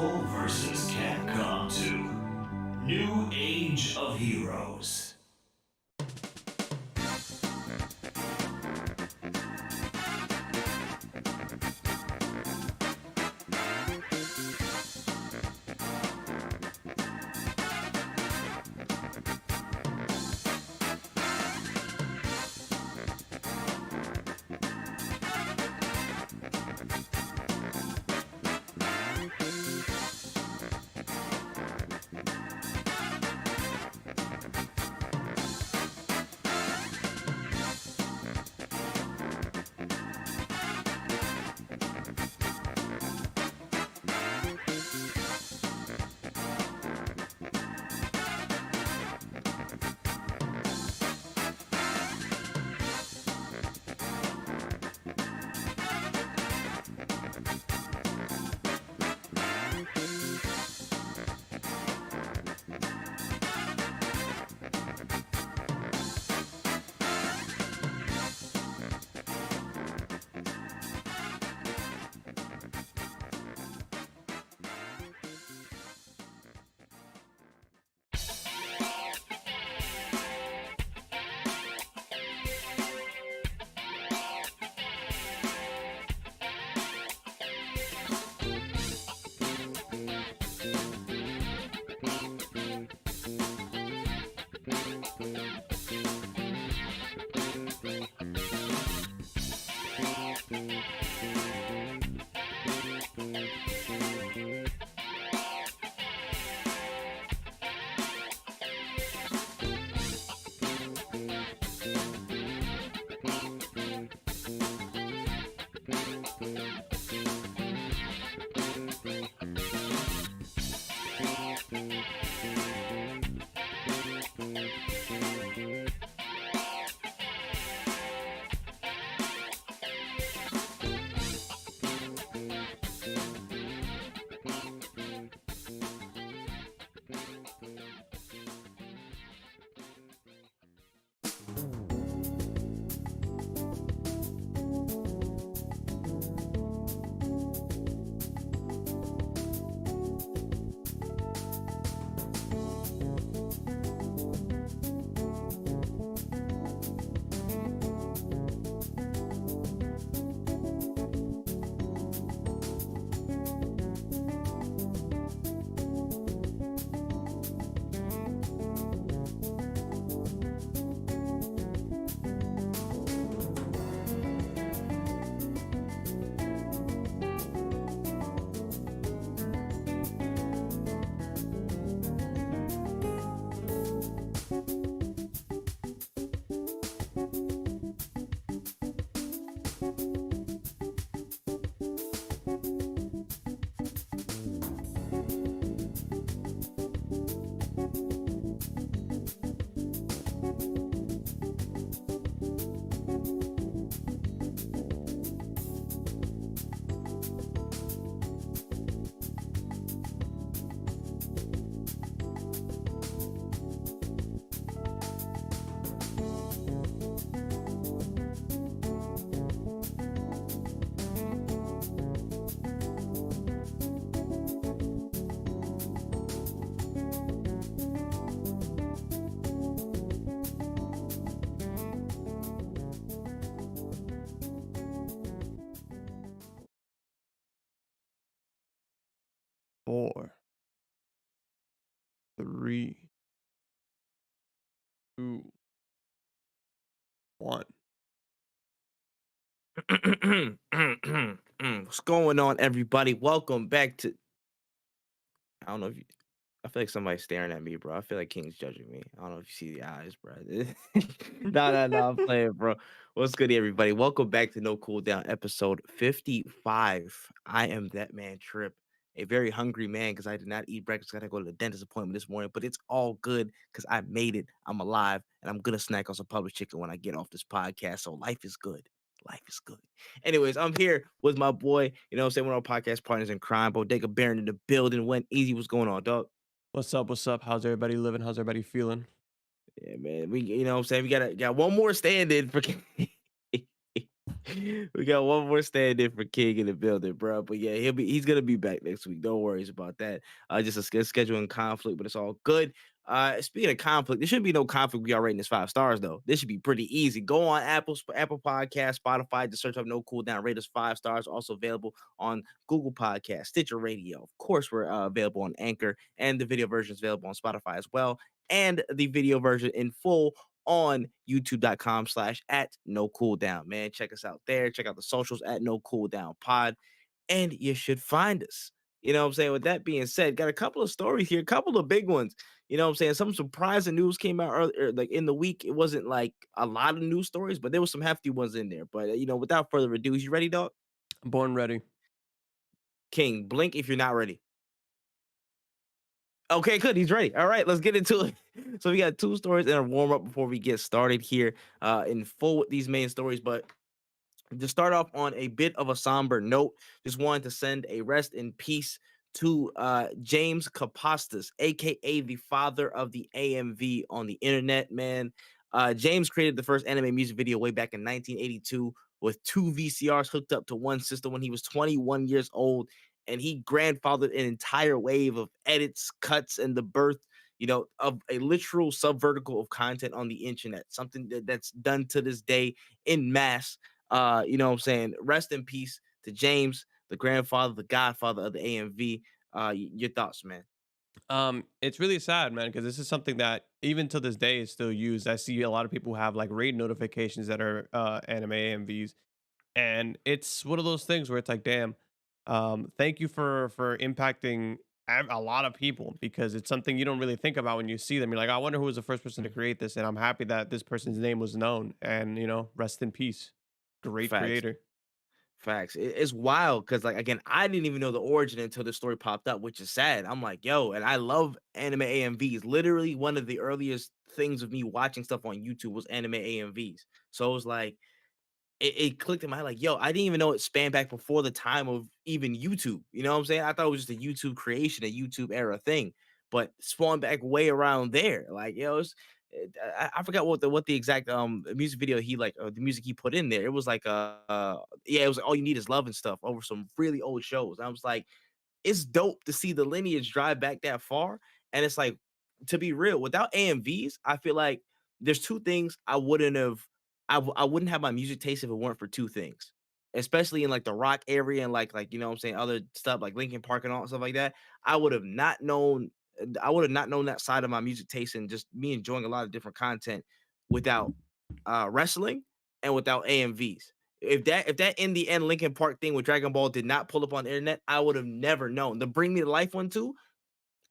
Marvel vs. Capcom 2. New Age of Heroes. Four, three, two, one. What's going on, everybody? Welcome back to. I don't know if you. I feel like somebody's staring at me, bro. I feel like King's judging me. I don't know if you see the eyes, bro. No, I'm playing, bro. What's good, everybody? Welcome back to No Cooldown, episode 55. I am that man, Tripp, a very hungry man because I did not eat breakfast. I got to go to the dentist appointment this morning, but it's all good because I made it. I'm alive, and I'm gonna snack on some public chicken when I get off this podcast. So life is good. Life is good. Anyways, I'm here with my boy, you know what I'm saying, one of our podcast partners in crime, Bodega Baron in the building. WenEazy, what's going on, dog? What's up? What's up? How's everybody living? How's everybody feeling? Yeah, man. We, you know what I'm saying, we got one more stand-in for We got one more stand in for King in the building, bro. But yeah, he's gonna be back next week. No worries about that. Just a scheduling conflict, but it's all good. Speaking of conflict, there shouldn't be no conflict. We are rating this 5 stars though. This should be pretty easy. Go on Apple Podcast, Spotify, just search up No Cooldown, rate us 5 stars. Also available on Google Podcast, Stitcher Radio. Of course, we're available on Anchor, and the video version is available on Spotify as well. And the video version in full on youtube.com// no cooldown, man. Check us out there. Check out the socials at no cooldown pod, and you should find us. You know what I'm saying? With that being said, got a couple of stories here, a couple of big ones. You know what I'm saying? Some surprising news came out earlier, like in the week. It wasn't like a lot of news stories, but there was some hefty ones in there. But without further ado, you ready, dog? Born ready. King, blink if you're not ready. Okay, good. He's ready. All right, let's get into it. So we got 2 stories and a warm up before we get started here in full with these main stories. But to start off on a bit of a somber note, just wanted to send a rest in peace to James Kapastos, aka the father of the AMV on the internet, man. James created the first anime music video way back in 1982 with 2 VCRs hooked up to one system when he was 21 years old, and he grandfathered an entire wave of edits, cuts, and the birth, of a literal subvertical of content on the internet, something that's done to this day in mass. You know what I'm saying? Rest in peace to James, the grandfather, the godfather of the AMV. Your thoughts, man? It's really sad, man, because this is something that even to this day is still used. I see a lot of people have like raid notifications that are anime AMVs, and it's one of those things where it's like, damn, thank you for impacting a lot of people, because it's something you don't really think about when you see them. You're like, I wonder who was the first person to create this, and I'm happy that this person's name was known. And rest in peace, great Facts. creator. Facts. It's wild because, like, again, I didn't even know the origin until the story popped up, which is sad. I'm like, yo, and I love anime AMVs. Literally, one of the earliest things of me watching stuff on YouTube was anime AMVs. So it was like, it clicked in my head like, yo, I didn't even know it spanned back before the time of even YouTube. You know what I'm saying? I thought it was just a YouTube creation, a YouTube era thing, but spawned back way around there. Like, I forgot what the exact music video he like the music he put in there. It was like yeah, it was like All You Need Is Love and stuff over some really old shows. I was like, it's dope to see the lineage drive back that far. And it's like, to be real, without AMVs, I feel like there's 2 things I wouldn't have. I wouldn't have my music taste if it weren't for 2 things, especially in like the rock area and like what I'm saying, other stuff like Linkin Park and all stuff like that. I would have not known. I would have not known that side of my music taste and just me enjoying a lot of different content without wrestling and without AMVs. If that in the end Linkin Park thing with Dragon Ball did not pull up on the internet, I would have never known. The Bring Me to Life one too,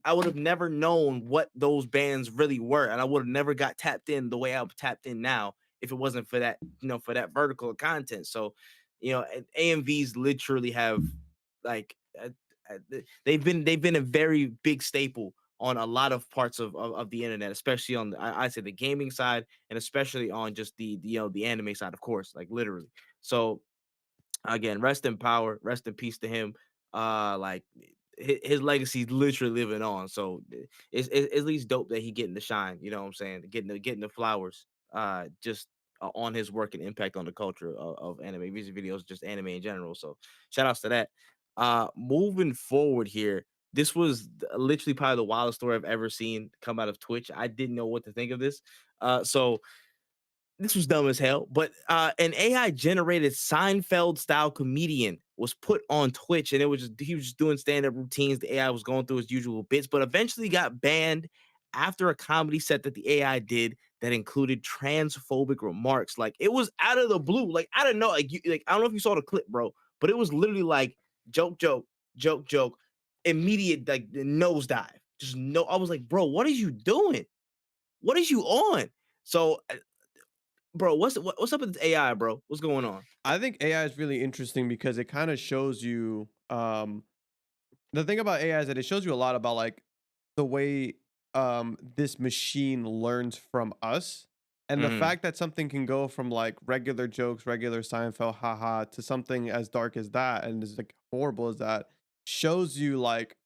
I would have never known what those bands really were, and I would have never got tapped in the way I'm tapped in now if it wasn't for that, for that vertical of content. So, AMVs literally have like they've been a very big staple on a lot of parts of the internet, especially on I'd say the gaming side, and especially on just the anime side, of course, like literally. So again, rest in power, rest in peace to him. Like his legacy is literally living on. So it's at least dope that he getting the shine. You know what I'm saying? Getting the flowers. Just on his work and impact on the culture of anime music videos, just anime in general. So shout outs to that. Moving forward here. This was literally probably the wildest story I've ever seen come out of Twitch. I didn't know what to think of this. So this was dumb as hell, but an AI generated Seinfeld style comedian was put on Twitch, and he was just doing stand up routines. The AI was going through his usual bits, but eventually got banned after a comedy set that the AI did that included transphobic remarks. Like, it was out of the blue, like I don't know, like I don't know if you saw the clip, bro, but it was literally like joke, joke, joke, joke, immediate like nosedive. Just no, I was like, bro, what are you doing? What is you on? So bro, what's up with this AI, bro? What's going on? I think AI is really interesting because it kind of shows you the thing about AI is that it shows you a lot about like the way this machine learns from us, and the Mhm, fact that something can go from like regular jokes, regular Seinfeld haha, to something as dark as that and as like horrible as that, shows you like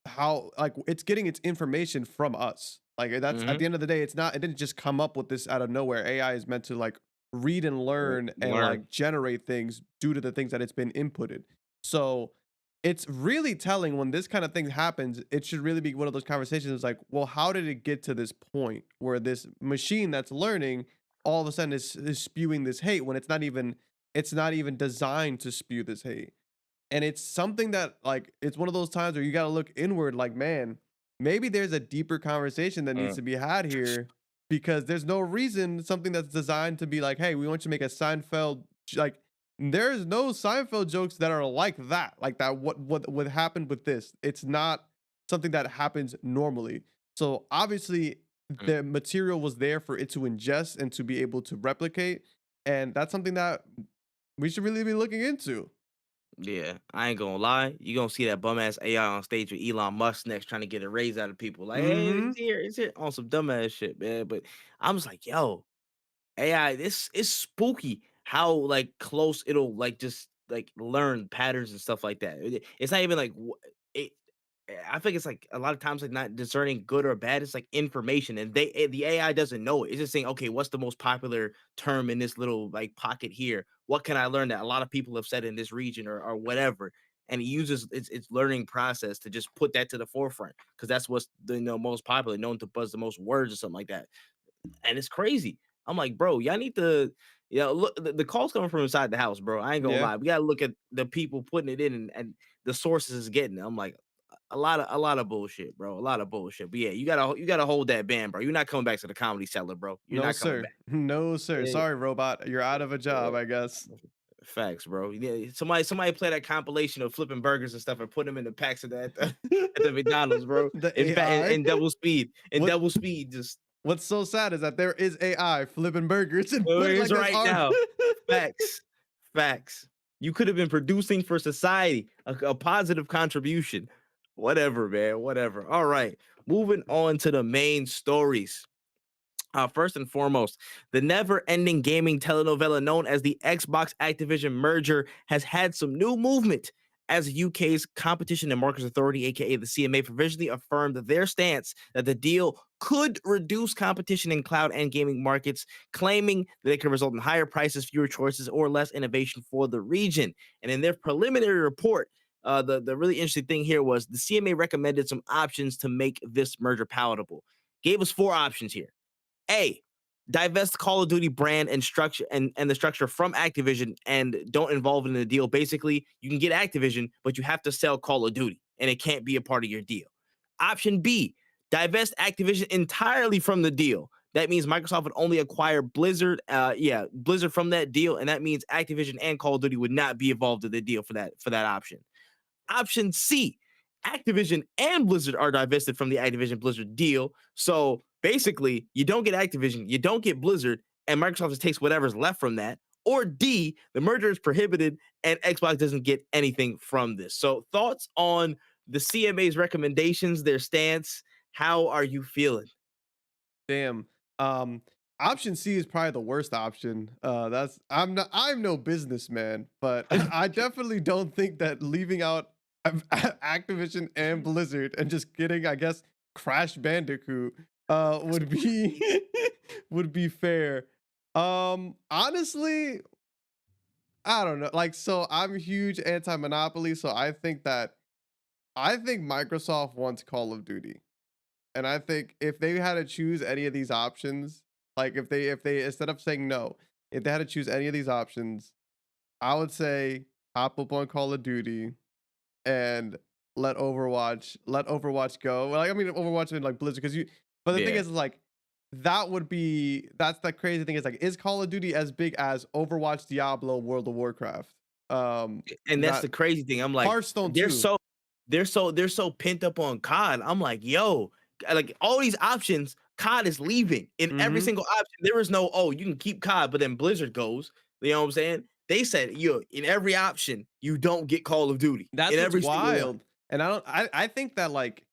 how like it's getting its information from us. Like that's at mhm, the end of the day, it didn't just come up with this out of nowhere. AI is meant to like read and learn and Learn. like generate things due to the things that it's been inputted. So it's really telling when this kind of thing happens. It should really be one of those conversations like, well, how did it get to this point where this machine that's learning all of a sudden is spewing this hate when it's not even designed to spew this hate. And it's something that like it's one of those times where you got to look inward like, man, maybe there's a deeper conversation that needs Mm. to be had here because there's no reason something that's designed to be like, hey, we want you to make a Seinfeld like there's no Seinfeld jokes that are like that. Like that what happened with this. It's not something that happens normally. So obviously Mm. the material was there for it to ingest and to be able to replicate. And that's something that we should really be looking into. Yeah, I ain't gonna lie. You gonna see that bum ass AI on stage with Elon Musk next, trying to get a raise out of people. Like, hey, Mm-hmm. it's here on some dumbass shit, man. But I'm just like, yo, AI, this is spooky. How like close it'll like just like learn patterns and stuff like that. It's not even like it. I think it's like a lot of times like not discerning good or bad. It's like information, and the AI doesn't know it. It's just saying, okay, what's the most popular term in this little like pocket here? What can I learn that a lot of people have said in this region or whatever? And it uses its learning process to just put that to the forefront because that's what's the most popular, known to buzz the most words or something like that. And it's crazy. I'm like, bro, y'all need to, look, the calls coming from inside the house, bro. I ain't gonna Yeah. lie. We gotta look at the people putting it in and the sources is getting it. I'm like, a lot of bullshit, bro. A lot of bullshit. But yeah, you gotta hold that band, bro. You're not coming back to the comedy cellar, bro. You're No, not coming sir. back. No, sir. Yeah, Sorry, robot. You're out of a job, yeah. I guess. Facts, bro. Yeah, somebody play that compilation of flipping burgers and stuff and put them in the packs of that at the McDonald's, bro. The In fact, AI. in double speed, What just what's so sad is that there is AI flipping burgers and oh, put it it is like this right art. now. Facts. Facts. You could have been producing for society, a positive contribution. Whatever, man. Whatever. All right. Moving on to the main stories. First and foremost, the never-ending gaming telenovela known as the Xbox Activision merger has had some new movement as UK's Competition and Markets Authority, aka the CMA, provisionally affirmed their stance that the deal could reduce competition in cloud and gaming markets, claiming that it could result in higher prices, fewer choices, or less innovation for the region. And in their preliminary report, the really interesting thing here was the CMA recommended some options to make this merger palatable. Gave us 4 options here. A, divest Call of Duty brand and structure and the structure from Activision and don't involve it in the deal. Basically, you can get Activision, but you have to sell Call of Duty and it can't be a part of your deal. Option B, divest Activision entirely from the deal. That means Microsoft would only acquire Blizzard, Blizzard from that deal, and that means Activision and Call of Duty would not be involved in the deal for that option. Option C, Activision and Blizzard are divested from the Activision Blizzard deal. So basically, you don't get Activision, you don't get Blizzard, and Microsoft just takes whatever's left from that. Or D, the merger is prohibited and Xbox doesn't get anything from this. So, thoughts on the CMA's recommendations, their stance? How are you feeling? Damn. Um, Option C is probably the worst option. That's I'm no businessman, but I definitely don't think that leaving out Activision and Blizzard and just getting, I guess, Crash Bandicoot would be would be fair. Honestly, I don't know. Like, so I'm a huge anti-monopoly, so I think Microsoft wants Call of Duty. And I think if they had to choose any of these options, like if they instead of saying no, if they had to choose any of these options, I would say hop up on Call of Duty and let Overwatch go. Well, like, I mean Overwatch and like Blizzard because you but the thing Yeah. is like that's the crazy thing is like is Call of Duty as big as Overwatch, Diablo, World of Warcraft? And that's Not the crazy thing. I'm like, Hearthstone they're too. so they're so pent up on COD. I'm like, yo, like all these options, COD is leaving in every Mhm. single option. There is no, oh, you can keep COD, but then Blizzard goes. You know what I'm saying? They said, yo, in every option, you don't get Call of Duty in That's what's every single one. wild. And I think that like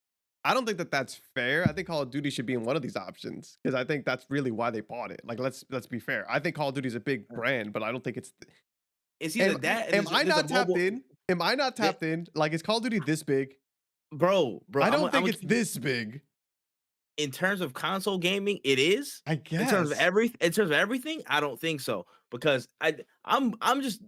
I don't think that that's fair. I think Call of Duty should be in one of these options because I think that's really why they bought it. Like let's be fair. I think Call of Duty is a big brand, but I don't think it's It's either am that and am I there's a not tapped mobile. in? Am I not That, tapped in? Like is Call of Duty this big? bro, I I'm don't gonna, I'm think gonna it's keep it. this big. in terms of console gaming, it is. I In terms of guess. in terms of everything, I don't think so because I'm just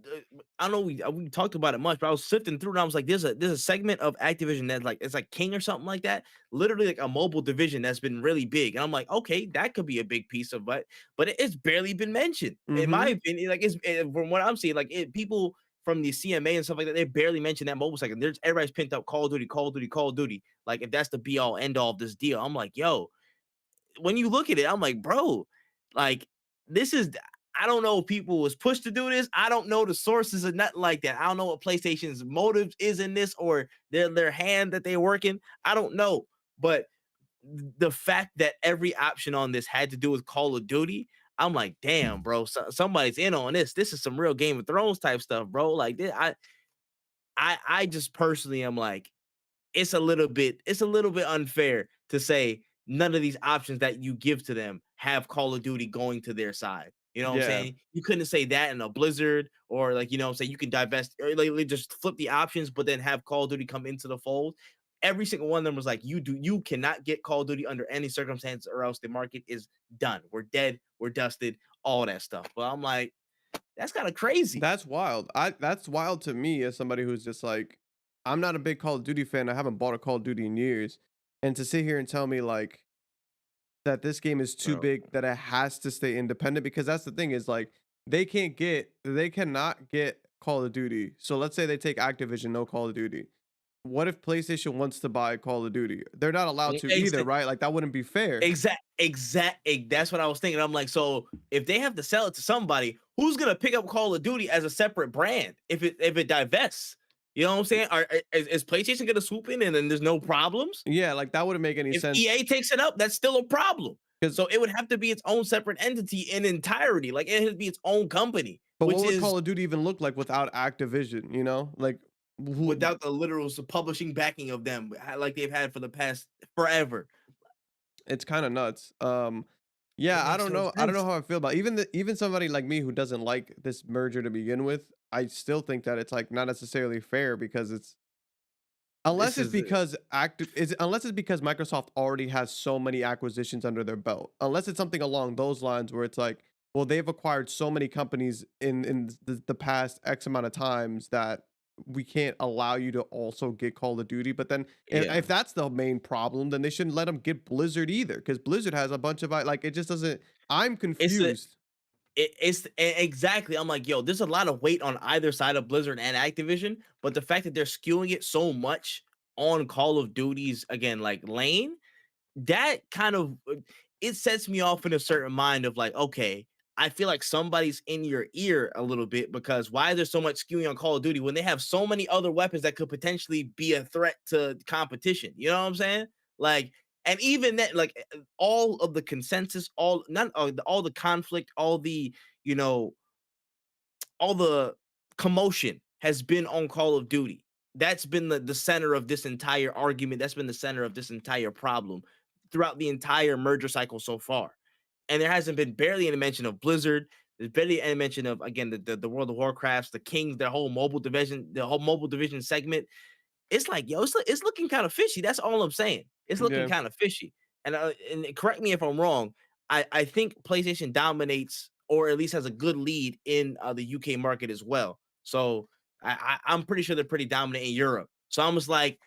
I know we talked about it much, but I was sifting through and I was like, there's a segment of Activision that like it's like King or something like that, literally like a mobile division that's been really big, and I'm like, okay, that could be a big piece of, but it's barely been mentioned in my Mm-hmm. opinion. Like from what I'm seeing, like people from the CMA and stuff like that, they barely mention that mobile segment. There's everybody's pinned up Call of Duty, Call of Duty, Call of Duty. Like if that's the be all end all of this deal, I'm like, yo, when you look at it, I'm like, bro, like this is. I don't know if people was pushed to do this. I don't know the sources of nothing like that. I don't know what PlayStation's motives is in this or their hand that they're working. I don't know, but the fact that every option on this had to do with Call of Duty, I'm like, damn, bro, somebody's in on this. This is some real Game of Thrones type stuff, bro. Like, I just personally am like, it's a little bit unfair to say none of these options that you give to them have Call of Duty going to their side. You know what I'm Yeah. saying? You couldn't say that in a Blizzard or like, you know what I'm saying? You can divest or like just flip the options, but then have Call of Duty come into the fold. Every single one of them was like, you cannot get Call of Duty under any circumstance or else the market is done. We're dead, we're dusted, all that stuff. But I'm like, that's kind of crazy. That's wild. That's wild to me as somebody who's just like, I'm not a big Call of Duty fan. I haven't bought a Call of Duty in years. And to sit here and tell me like that this game is too Bro. big that it has to stay independent, because that's the thing is like they cannot get Call of Duty. So let's say they take Activision, no Call of Duty. What if PlayStation wants to buy Call of Duty? They're not allowed to either, right? Like that wouldn't be fair. That's what I was thinking. I'm like, so if they have to sell it to somebody, who's gonna pick up Call of Duty as a separate brand if it divests? You know what I'm saying? Is PlayStation gonna swoop in and then there's no problems? Yeah, like that wouldn't make any If sense. EA takes it up, that's still a problem. 'Cause So it would have to be its own separate entity in entirety. Like it would be its own company, but which what would is Call of Duty even look like without Activision, you know? Like who without the literal publishing backing of them, like they've had for the past forever. it's kind of nuts. It Yeah, I makes don't no know. I don't know sense. how I feel about even somebody like me who doesn't like this merger to begin with. I still think that it's like not necessarily fair because it's This is unless it's because Microsoft already has so many acquisitions under their belt. Unless it's something along those lines where it's like, well, they've acquired so many companies in the past X amount of times that we can't allow you to also get Call of Duty. But then yeah. if that's the main problem, then they shouldn't let them get Blizzard either, because Blizzard has a bunch of like it just doesn't. I'm It's a confused. exactly. I'm like, yo, there's a lot of weight on either side of Blizzard and Activision, but the fact that they're skewing it so much on Call of Duty's again, like lane, that kind of it sets me off in a certain mind of like, okay, I feel like somebody's in your ear a little bit because why is there so much skewing on Call of Duty when they have so many other weapons that could potentially be a threat to competition? You know what I'm saying? Like, and even that, like all of the consensus, all the conflict, you know, all the commotion has been on Call of Duty. That's been the center of this entire argument. That's been the center of this entire problem throughout the entire merger cycle so far. And there hasn't been barely any mention of Blizzard. There's barely any mention of again the World of Warcrafts, the Kings, their whole mobile division, the whole mobile division segment. It's like, yo, it's looking kind of fishy. That's all I'm saying. It's looking Yeah. kind of fishy. And correct me if I'm wrong. I think PlayStation dominates or at least has a good lead in the UK market as well. So I'm pretty sure they're pretty dominant in Europe. So I'm just like,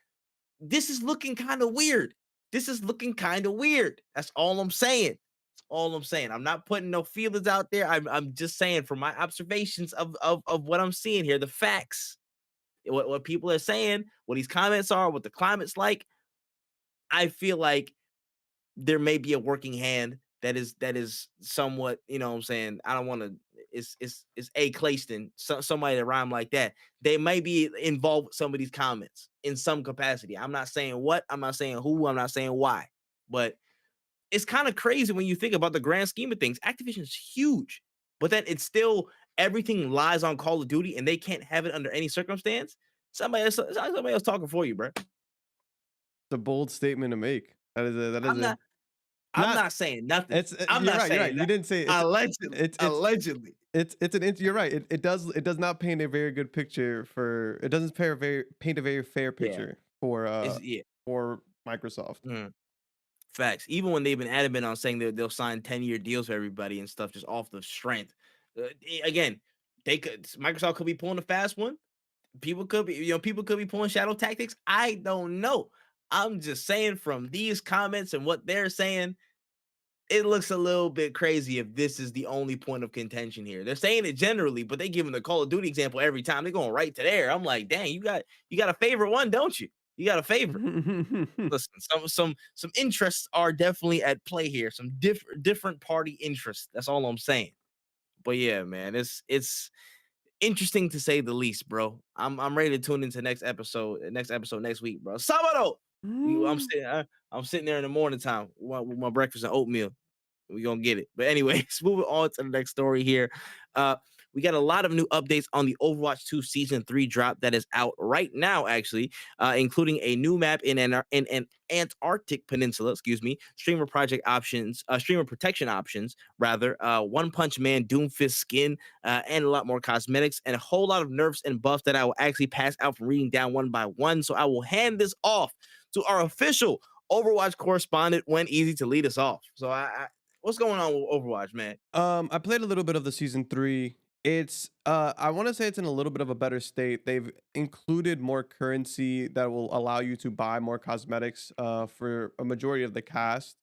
this is looking kind of weird. This is looking kind of weird. That's all I'm saying. That's all I'm saying. I'm not putting no feelers out there. I'm just saying from my observations of what I'm seeing here, the facts, what people are saying, what these comments are, what the climate's like. I feel like there may be a working hand that is somewhat, you know what I'm saying? I don't want to it's A Clayston, somebody that rhyme like that. They may be involved with some of these comments in some capacity. I'm not saying what, I'm not saying who, I'm not saying why. But it's kind of crazy when you think about the grand scheme of things. Activision is huge, but then it's still everything lies on Call of Duty and they can't have it under any circumstance. Somebody else talking for you, bro. It's a bold statement to make. That is I'm a not I'm not not saying nothing. it's I'm you're not right, you're right. saying You that. didn't say Allegedly. it's Allegedly. you're right. It does not paint a very good picture for it doesn't paint a very fair Yeah. picture Is yeah. for Microsoft. Mm. Facts. Even when they've been adamant on saying that they'll sign 10-year deals for everybody and stuff just off the strength. Again, Microsoft could be pulling a fast one. People could be, people could be pulling shadow tactics. I don't know. I'm just saying from these comments and what they're saying, it looks a little bit crazy if this is the only point of contention here. They're saying it generally, but they give them the Call of Duty example every time. They're going right to there. I'm like, dang, you got a favorite one, don't you? You got a favorite. Listen, some interests are definitely at play here. Some different party interests. That's all I'm saying. But yeah, man, it's interesting to say the least, bro. I'm ready to tune into next episode next week, bro. Sabado. I'm sitting there in the morning time with my breakfast and oatmeal. We're gonna get it. But anyways, moving on to the next story here. We got a lot of new updates on the Overwatch 2 Season 3 drop that is out right now, actually, including a new map in an Antarctic Peninsula, streamer protection options, rather, One Punch Man Doomfist skin, and a lot more cosmetics, and a whole lot of nerfs and buffs that I will actually pass out from reading down one by one. So I will hand this off to our official Overwatch correspondent, WenEazy, to lead us off. So what's going on with Overwatch, man? I played a little bit of the season 3. It's I want to say it's in a little bit of a better state. They've included more currency that will allow you to buy more cosmetics for a majority of the cast.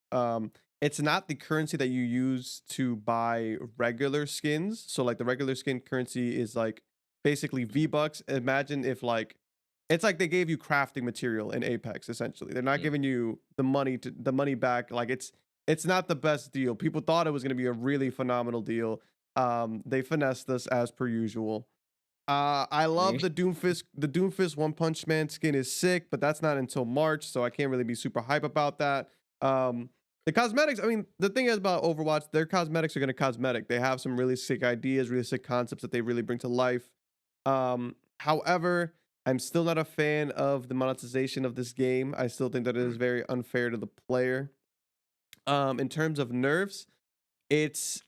It's not the currency that you use to buy regular skins. So like the regular skin currency is like basically V-Bucks. Imagine if like it's like they gave you crafting material in Apex essentially. They're not giving you the money back. Like it's not the best deal. People thought it was going to be a really phenomenal deal. They finessed us as per usual. I love the Doomfist. The Doomfist One Punch Man skin is sick, but that's not until March, so I can't really be super hype about that. The cosmetics, I mean, the thing is about Overwatch, their cosmetics are going to cosmetic. They have some really sick ideas, really sick concepts that they really bring to life. However, I'm still not a fan of the monetization of this game. I still think that it is very unfair to the player. In terms of nerfs, it's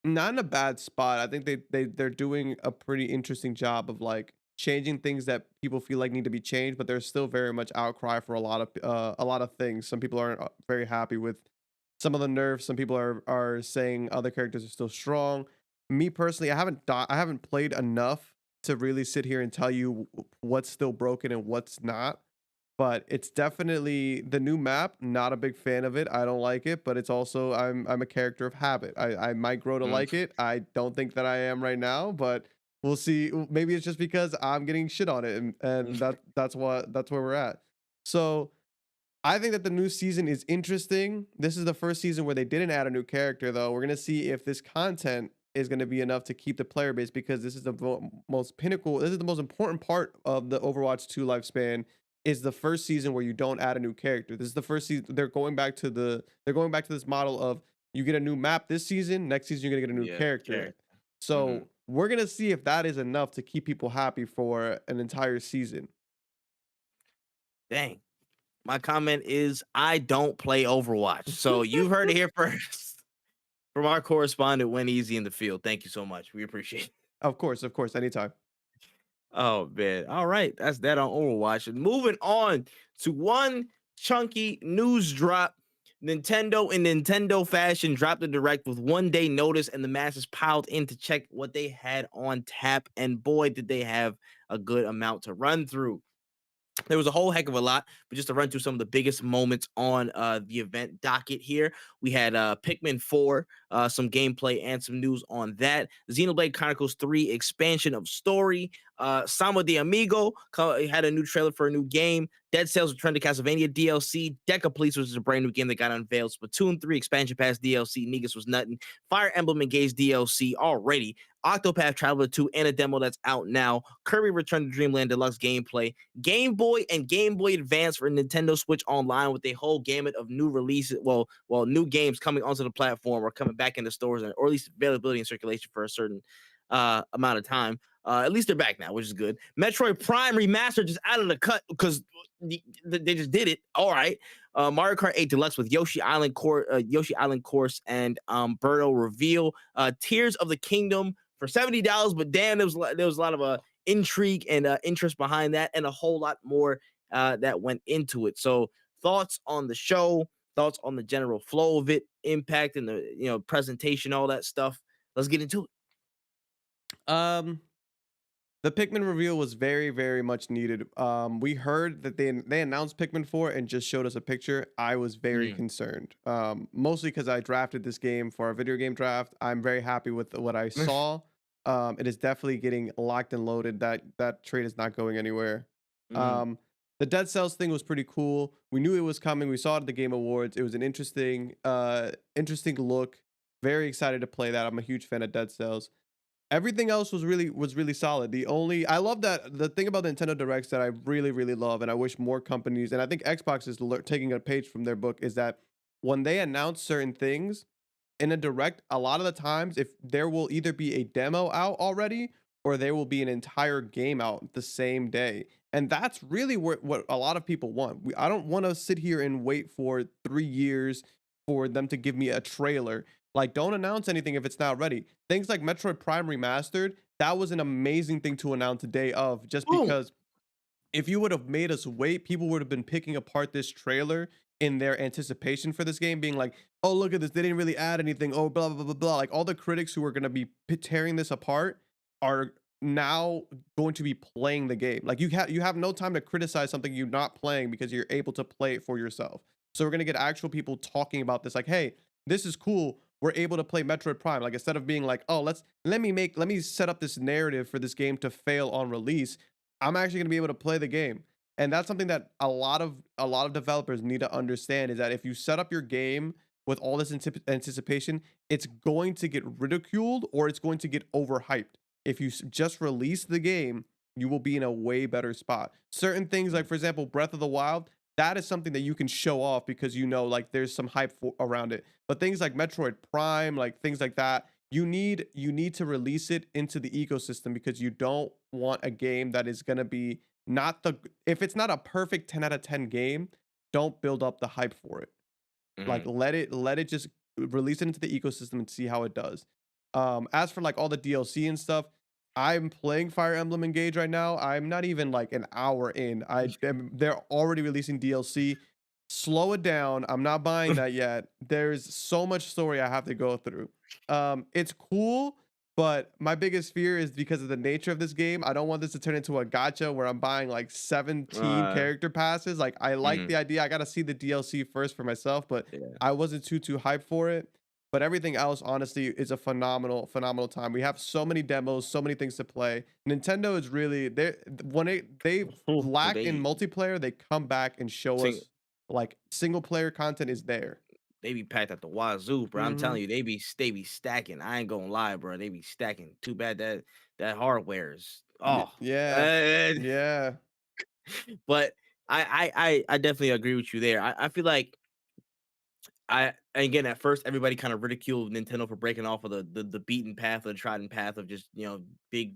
not in a bad spot. I think they're doing a pretty interesting job of like changing things that people feel like need to be changed, but there's still very much outcry for a lot of things. Some people aren't very happy with some of the nerfs. Some people are saying other characters are still strong. Me personally, I haven't played enough to really sit here and tell you what's still broken and what's not. But it's definitely the new map. Not a big fan of it. I don't like it, but it's also I'm a character of habit. I might grow to like it. I don't think that I am right now, but we'll see. Maybe it's just because I'm getting shit on it, and that's where we're at. So I think that the new season is interesting. This is the first season where they didn't add a new character, though. We're gonna see if this content is going to be enough to keep the player base, because this is the most pinnacle. This is the most important part of the Overwatch 2 lifespan. Is the first season where you don't add a new character. This is the first season. They're going back to this model of you get a new map this season, next season you're gonna get a new character. So we're gonna see if that is enough to keep people happy for an entire season. Dang. My comment is I don't play Overwatch. So you've heard it here first from our correspondent, WenEazy, in the field. Thank you so much. We appreciate it. Of course, anytime. Oh man. All right. That's that on Overwatch. And moving on to one chunky news drop. Nintendo, in Nintendo fashion, dropped a direct with 1 day notice, and the masses piled in to check what they had on tap. And boy, did they have a good amount to run through. There was a whole heck of a lot, but just to run through some of the biggest moments on the event docket here, we had Pikmin 4, some gameplay and some news on that. Xenoblade Chronicles 3 expansion of story. Sama de Amigo had a new trailer for a new game. Dead Cells Return to Castlevania DLC. Deca Police, which is a brand new game that got unveiled. Splatoon 3 expansion pass DLC. Negus was nutting. Fire Emblem Engage DLC already. Octopath Traveler 2 and a demo that's out now. Kirby Return to Dreamland Deluxe gameplay. Game Boy and Game Boy Advance for Nintendo Switch Online, with a whole gamut of new releases. Well, new games coming onto the platform or coming back into stores, or at least availability and circulation for a certain amount of time. At least they're back now, which is good. Metroid Prime Remastered just out of the cut because they just did it. All right. Mario Kart 8 Deluxe with Yoshi Island Course and Birdo Reveal. Tears of the Kingdom for $70, but damn, there was a lot of intrigue and interest behind that, and a whole lot more that went into it. So thoughts on the show, thoughts on the general flow of it, impact, and the presentation, all that stuff. Let's get into it. Um, the Pikmin reveal was very, very much needed. We heard that they announced Pikmin 4 and just showed us a picture. I was very Mm. concerned. Mostly because I drafted this game for our video game draft. I'm very happy with what I saw. It is definitely getting locked and loaded. That trade is not going anywhere. Mm. Um, the Dead Cells thing was pretty cool. We knew it was coming. We saw it at the Game Awards. It was an interesting look. Very excited to play that. I'm a huge fan of Dead Cells. Everything else was really solid. I love that the thing about the Nintendo Directs that I really love, and I wish more companies, and I think Xbox is taking a page from their book, is that when they announce certain things in a direct, a lot of the times, if there will either be a demo out already or there will be an entire game out the same day, and that's really what a lot of people want. I don't want to sit here and wait for 3 years for them to give me a trailer. Like, don't announce anything if it's not ready. Things like Metroid Prime Remastered, that was an amazing thing to announce the day of, just Boom. because if you would have made us wait, people would have been picking apart this trailer in their anticipation for this game, being like, oh, look at this. They didn't really add anything. Oh, blah, blah, blah, blah. Like, all the critics who are going to be tearing this apart are now going to be playing the game. Like, you have no time to criticize something you're not playing because you're able to play it for yourself. So we're going to get actual people talking about this, like, hey, this is cool. We're able to play Metroid Prime. Like, instead of being like, oh, let me set up this narrative for this game to fail on release, I'm actually going to be able to play the game. And that's something that a lot of developers need to understand, is that if you set up your game with all this anticipation, it's going to get ridiculed or it's going to get overhyped. If you just release the game, you will be in a way better spot. Certain things, like for example, Breath of the Wild, that is something that you can show off because like there's some hype around it. But things like Metroid Prime, like things like that, you need to release it into the ecosystem, because you don't want a game that is going to be not the if it's not a perfect 10 out of 10 game, don't build up the hype for it. Like, Mhm. let it just release it into the ecosystem and see how it does. As for like all the DLC and stuff, I'm playing Fire Emblem Engage right now. I'm not even like an hour in. They're already releasing DLC. Slow it down. I'm not buying that yet. There's so much story I have to go through. It's cool, but my biggest fear is because of the nature of this game. I don't want this to turn into a gacha where I'm buying like 17 Uh, character passes. Like, I like mhm. the idea. I gotta see the DLC first for myself, but Yeah. I wasn't too hyped for it. But everything else, honestly, is a phenomenal time. We have so many demos, so many things to play. Nintendo is really they Ooh, lacked in they multiplayer, they come back and show sing us like single player content is there. they be packed at the wazoo, bro. I'm Hmm. telling you, they be stacking. I ain't gonna lie, bro. They be stacking. Too bad that hardware is Yeah, uh, yeah. but I definitely agree with you there. I feel like again, at first everybody kind of ridiculed Nintendo for breaking off of the beaten path, or the trodden path of just big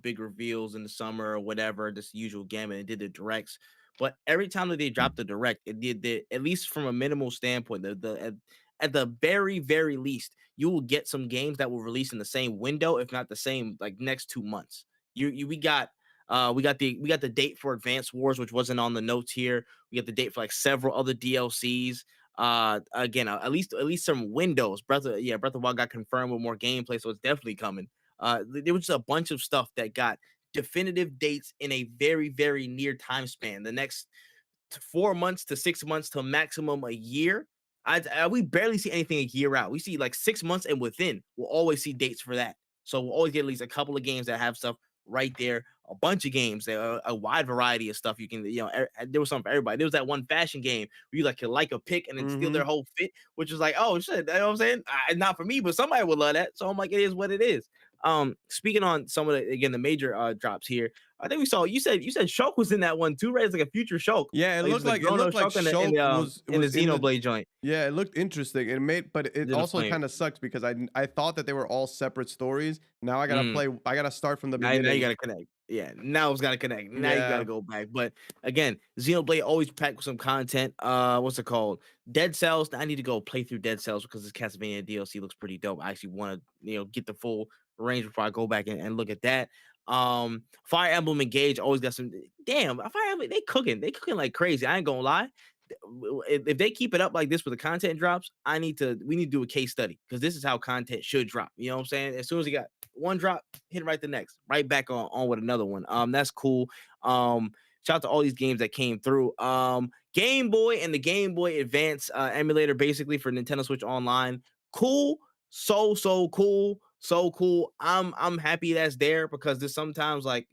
big reveals in the summer or whatever, this usual gamut, and did the directs. But every time that they dropped the direct, it did at least from a minimal standpoint, at the very least, you will get some games that will release in the same window, if not the same, like next 2 months. We got the date for Advance Wars, which wasn't on the notes here. We got the date for like several other DLCs. Again, at least some windows. Breath of Wild got confirmed with more gameplay, so it's definitely coming. There was just a bunch of stuff that got definitive dates in a very near time span. The next 4 months to 6 months to maximum a year. We barely see anything a year out. We see like 6 months and within. We'll always see dates for that. So we'll always get at least a couple of games that have stuff right there. A bunch of games, a wide variety of stuff. You can, there was something for everybody. There was that one fashion game where you like could like a pick and then steal their Hmm. whole fit, which is like, oh shit, you know what I'm saying? Not for me, but somebody would love that. So I'm like, it is what it is. Speaking on some of the major drops here, I think we saw you said Shulk was in that one too, right? It's like a future Shulk. Yeah, it Like, looked there's a like it grown up looked like Shulk in the in Shulk the um was in the was in the Xenoblade joint. yeah, it looked interesting. But it Did a also flame. kind of sucked because I thought that they were all separate stories. Now Mm. I gotta start from the Now you beginning. gotta connect. Yeah, now it's gotta connect. Now you gotta Yeah. go back. But again, Xenoblade always packed with some content. What's it called? Dead Cells. I need to go play through Dead Cells because this Castlevania DLC looks pretty dope. I actually want to, get the full range before I go back and look at that. Fire Emblem Engage always got some damn Fire Emblem. They cooking like crazy. I ain't gonna lie. if they keep it up like this with the content drops, we need to do a case study because this is how content should drop. You know what I'm saying? As soon as you got one drop, hit right the next, right back on with another one. That's cool. Shout out to all these games that came through. Game Boy and the Game Boy Advance emulator, basically for Nintendo Switch Online. Cool, so cool, so cool. I'm happy that's there because there's sometimes like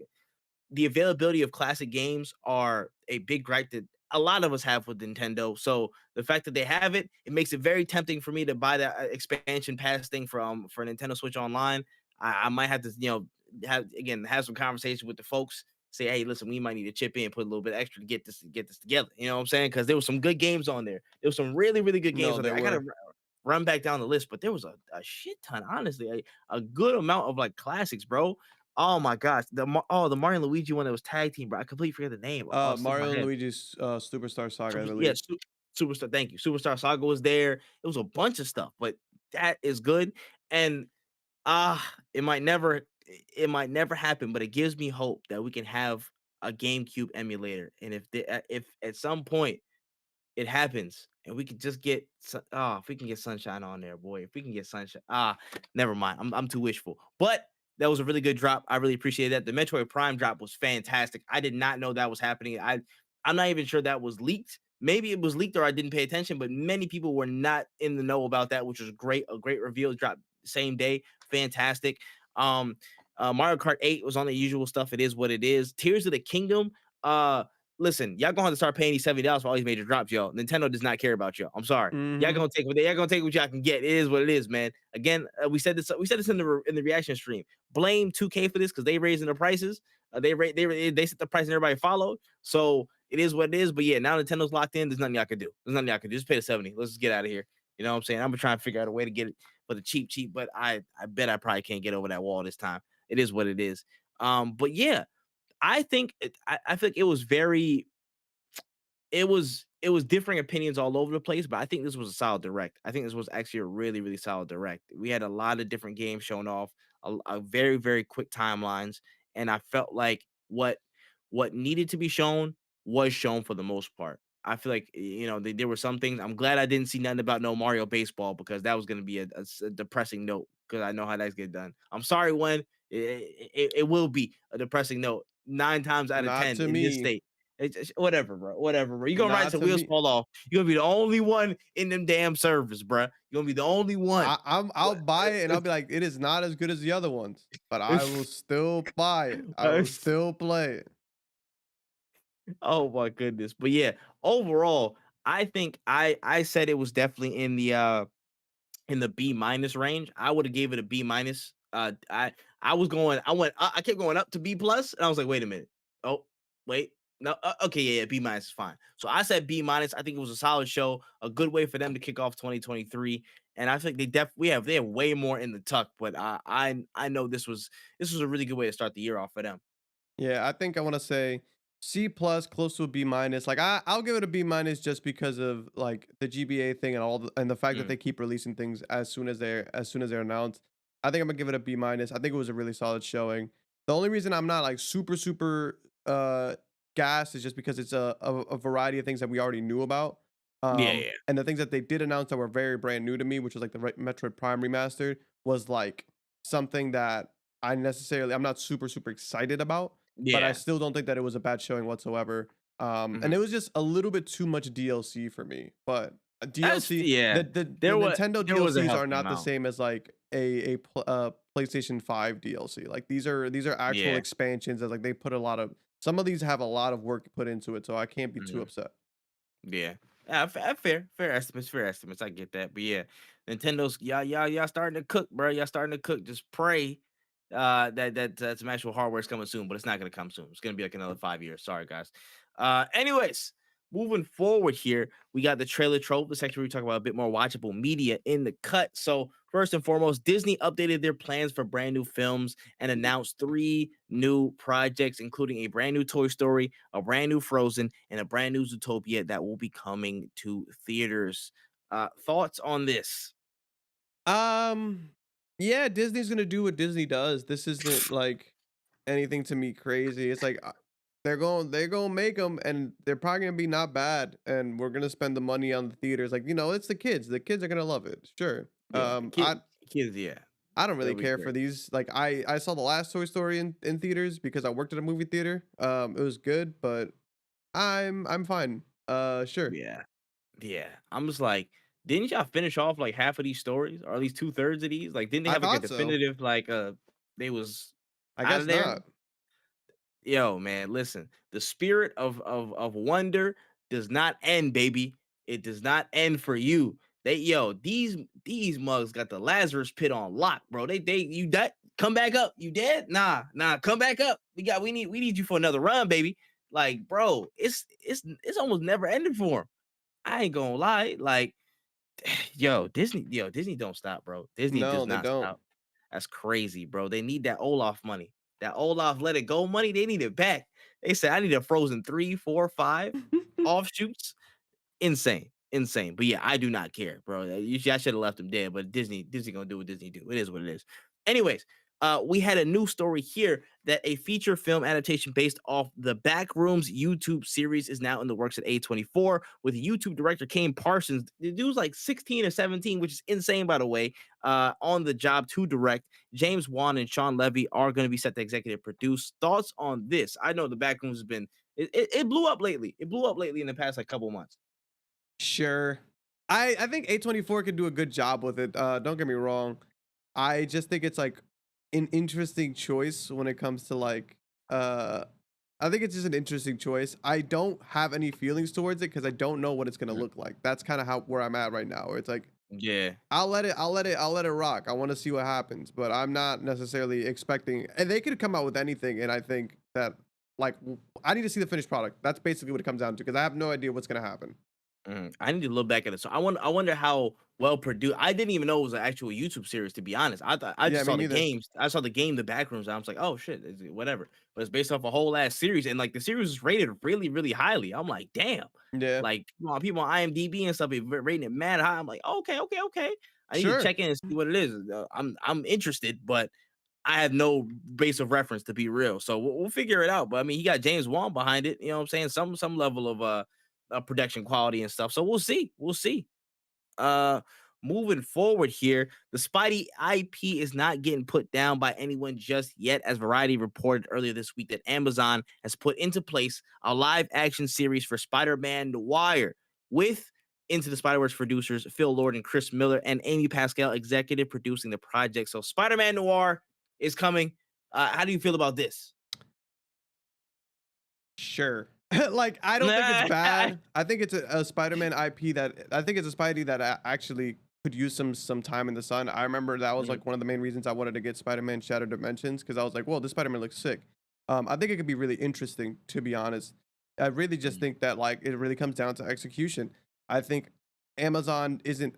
the availability of classic games are a big gripe that a lot of us have with Nintendo. So the fact that they have it, it makes it very tempting for me to buy that expansion pass thing for Nintendo Switch Online. I might have to, have some conversation with the folks. Say, hey, listen, we might need to chip in, put a little bit extra to get this together. You know what I'm saying? Because there was some good games on there. There was some really really good games No, on they there. I gotta were. run back down the list, but there was a shit ton, honestly, a good amount of like classics, bro. Oh my gosh, the Mario and Luigi one that was tag team, bro. I completely forget the name. Oh, it slipped my Mario and head. Luigi's Superstar Saga, I Super, yeah, believe. Superstar. Thank you. Superstar Saga was there. It was a bunch of stuff, but that is good. And it might never happen, but it gives me hope that we can have a GameCube emulator. And if at some point it happens, and we could just get if we can get Sunshine on there, boy. If we can get Sunshine, never mind. I'm too wishful. But that was a really good drop. I really appreciate that. The Metroid Prime drop was fantastic. I did not know that was happening. I'm not even sure that was leaked. Maybe it was leaked or I didn't pay attention, but many people were not in the know about that, which was great. A great reveal. It dropped same day. Fantastic. Um, Mario Kart 8 was on the usual stuff. It is what it is. Tears of the Kingdom. Listen, y'all gonna have to start paying these $70 for all these major drops, yo. Nintendo does not care about y'all. I'm sorry. Mhm. Y'all gonna take what y'all can get. It is what it is, man. Again, we said this in the reaction stream. Blame 2K for this because they raising the prices. They set the price and everybody followed. So it is what it is. But yeah, now Nintendo's locked in. There's nothing y'all can do. There's nothing y'all can do. Just pay the 70. Let's just get out of here. You know what I'm saying? I'm gonna try and figure out a way to get it for the cheap, but I bet I probably can't get over that wall this time. It is what it is. But yeah, I feel like it was differing opinions all over the place, but I think this was a solid direct. I think this was actually a really really solid direct. We had a lot of different games shown off, a very very quick timelines, and I felt like what needed to be shown was shown for the most part. I feel like there were some things. I'm glad I didn't see nothing about no Mario baseball because that was going to be a depressing note because I know how that's get done. I'm sorry when it will be a depressing note 9 times out of Not 10 to in this me. state. It's whatever, bro. Whatever, bro. You gonna ride Not till to wheels me. fall off. You're gonna be the only one in them damn servers, bro. You're gonna be the only one. I'll buy it and I'll be like, it is not as good as the other ones, but I will still buy it. I will still play it. Oh my goodness. But yeah, overall, I think I said it was definitely in the B minus range. I would have gave it a B minus. I kept going up to B plus, and I was like, wait a minute. Oh, wait. No, okay, yeah, B minus is fine. So I said B minus. I think it was a solid show, a good way for them to kick off 2023. And I think they have way more in the tuck, but I know this was a really good way to start the year off for them. Yeah, I think I want to say C plus, close to a B minus. Like I'll give it a B minus just because of like the GBA thing and and the fact that Mm, they keep releasing things as soon as they're announced. I think I'm gonna give it a B minus. I think it was a really solid showing. The only reason I'm not like super gassed is just because it's a variety of things that we already knew about. yeah, yeah, And the things that they did announce that were very brand new to me, which was like the Metroid Prime remastered, was like something that I'm not super excited about, but I yeah. still don't think that it was a bad showing whatsoever. And Mhm. it was just a little bit too much DLC for me. But That's DLC, yeah. the Nintendo There was a DLCs are healthy not the amount. same as like PlayStation 5 DLC. Like these are actual Yeah. expansions that like they put a lot of some of these have a lot of work put into it, so I can't be too Mhm. upset. Yeah. Fair estimates, fair estimates. I get that. But yeah, Nintendo's y'all starting to cook, bro. Y'all starting to cook. Just pray that some actual hardware is coming soon, but it's not gonna come soon. It's gonna be like another 5 years. Sorry, guys. Anyways, moving forward here, we got the trailer trope, the section where we talk about a bit more watchable media in the cut. So first and foremost, Disney updated their plans for brand new films and announced three new projects, including a brand new Toy Story, a brand new Frozen, and a brand new Zootopia that will be coming to theaters. Thoughts on this? Um, yeah, Disney's gonna do what Disney does. This isn't like anything to me crazy. It's like they're gonna make them, and they're probably gonna be not bad, and we're gonna spend the money on the theaters. Like, it's the kids. The kids are gonna love it. Sure. Yeah, kids, yeah, I don't really that'll be care for great. these. Like, I saw the last Toy Story in theaters because I worked at a movie theater. It was good, but I'm fine. Sure. Yeah. Yeah, I'm just like, didn't y'all finish off like half of these stories, or at least 2/3 of these? Like, didn't they I have like a thought so. definitive like they was I out guess of there? not. Yo, man, listen, the spirit of wonder does not end, baby. It does not end for you. These mugs got the Lazarus pit on lock, bro. They you dead? Come back up. You dead? Nah, come back up. We need you for another run, baby. Like, bro, it's almost never ended for him. I ain't gonna lie, like, Disney don't stop, bro. Disney No, does they not don't. stop. That's crazy, bro. They need that Olaf money. That Olaf let it go money. They need it back. They said I need a Frozen 3, 4, 5 offshoots. Insane, insane. But yeah, I do not care, bro. I should have left them dead, but Disney gonna do what Disney do. It is what it is. Anyways, we had a new story here that a feature film adaptation based off the Backrooms YouTube series is now in the works at A24 with YouTube director Kane Parsons. The dude's like 16 or 17, which is insane, by the way. On the job to direct. James Wan and Sean Levy are going to be set to executive produce. Thoughts on this? I know the Backrooms has been it blew up lately. It blew up lately in the past like couple months. Sure. I think A24 could do a good job with it. Don't get me wrong. I just think it's like an interesting choice when it comes to like uh I think it's just an interesting choice. I don't have any feelings towards it because I don't know what it's gonna Mhm. look like. That's kind of how where I'm at right now. Where it's like Yeah. I'll let it rock. I want to see what happens, but I'm not necessarily expecting. And they could come out with anything, and I think that I need to see the finished product. That's basically what it comes down to because I have no idea what's gonna happen. I need to look back at it. So I wonder how well produced. I didn't even know it was an actual YouTube series. To be honest, I thought I Yeah, just me saw the neither. games. I saw the game, the Backrooms. And I was like, oh shit, whatever. But it's based off a whole ass series, and like the series is rated really, really highly. I'm like, damn. Yeah, Like people on IMDb and stuff, rating it mad high. I'm like, okay, okay, okay. I need to sure. check in and see what it is. I'm interested, but I have no base of reference to be real. So we'll figure it out. But I mean, he got James Wan behind it. You know what I'm saying? Some level of production quality and stuff. So we'll see. We'll see. Uh Moving forward here, the Spidey IP is not getting put down by anyone just yet, as Variety reported earlier this week that Amazon has put into place a live action series for Spider-Man Noir with Into the Spider-Verse producers Phil Lord and Chris Miller and Amy Pascal executive producing the project. So Spider-Man Noir is coming. How do you feel about this? Sure. Like, I don't think it's bad. I think it's a Spider-Man IP that I think it's a Spidey that actually could use some time in the sun. I remember that was Mhm, like one of the main reasons I wanted to get Spider-Man Shattered Dimensions because I was like, "Whoa, this Spider-Man looks sick." I think it could be really interesting, to be honest. I really just mhm, think that like it really comes down to execution. I think Amazon isn't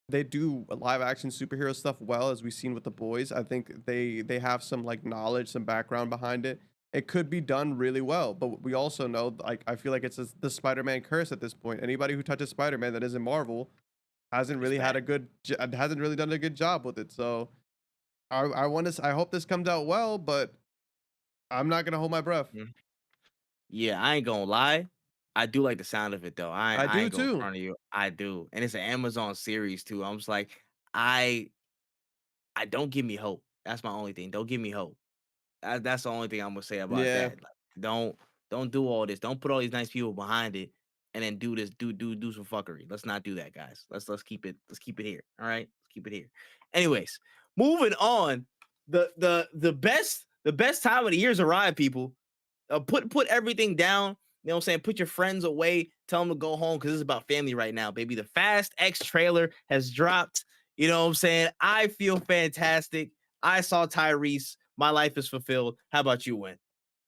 they do live action superhero stuff well as we've seen with the boys. I think they have some like knowledge, some background behind it. It could be done really well, but we also know, like, I feel like it's the Spider-Man curse at this point. Anybody who touches Spider-Man that isn't Marvel hasn't it's really had bad. a hasn't really done a good job with it. So I want to I hope this comes out well, but I'm not gonna hold my breath. Mhm. Yeah, I ain't gonna lie. I do like the sound of it though. I I do ain't gonna too. front of you. I do. And it's an Amazon series too. I'm just like, I I don't give me hope. That's my only thing. Don't give me hope. That's the only thing I'm gonna say about Yeah, that. Like, don't do all this. Don't put all these nice people behind it and then do this, do some fuckery. Let's not do that, guys. Let's keep it here. All right. Let's keep it here. Anyways, moving on. The best time of the year's arrived, people. Put everything down. You know what I'm saying? Put your friends away. Tell them to go home because it's about family right now, baby. The Fast X trailer has dropped. You know what I'm saying? I feel fantastic. I saw Tyrese. My life is fulfilled. How about you, Win?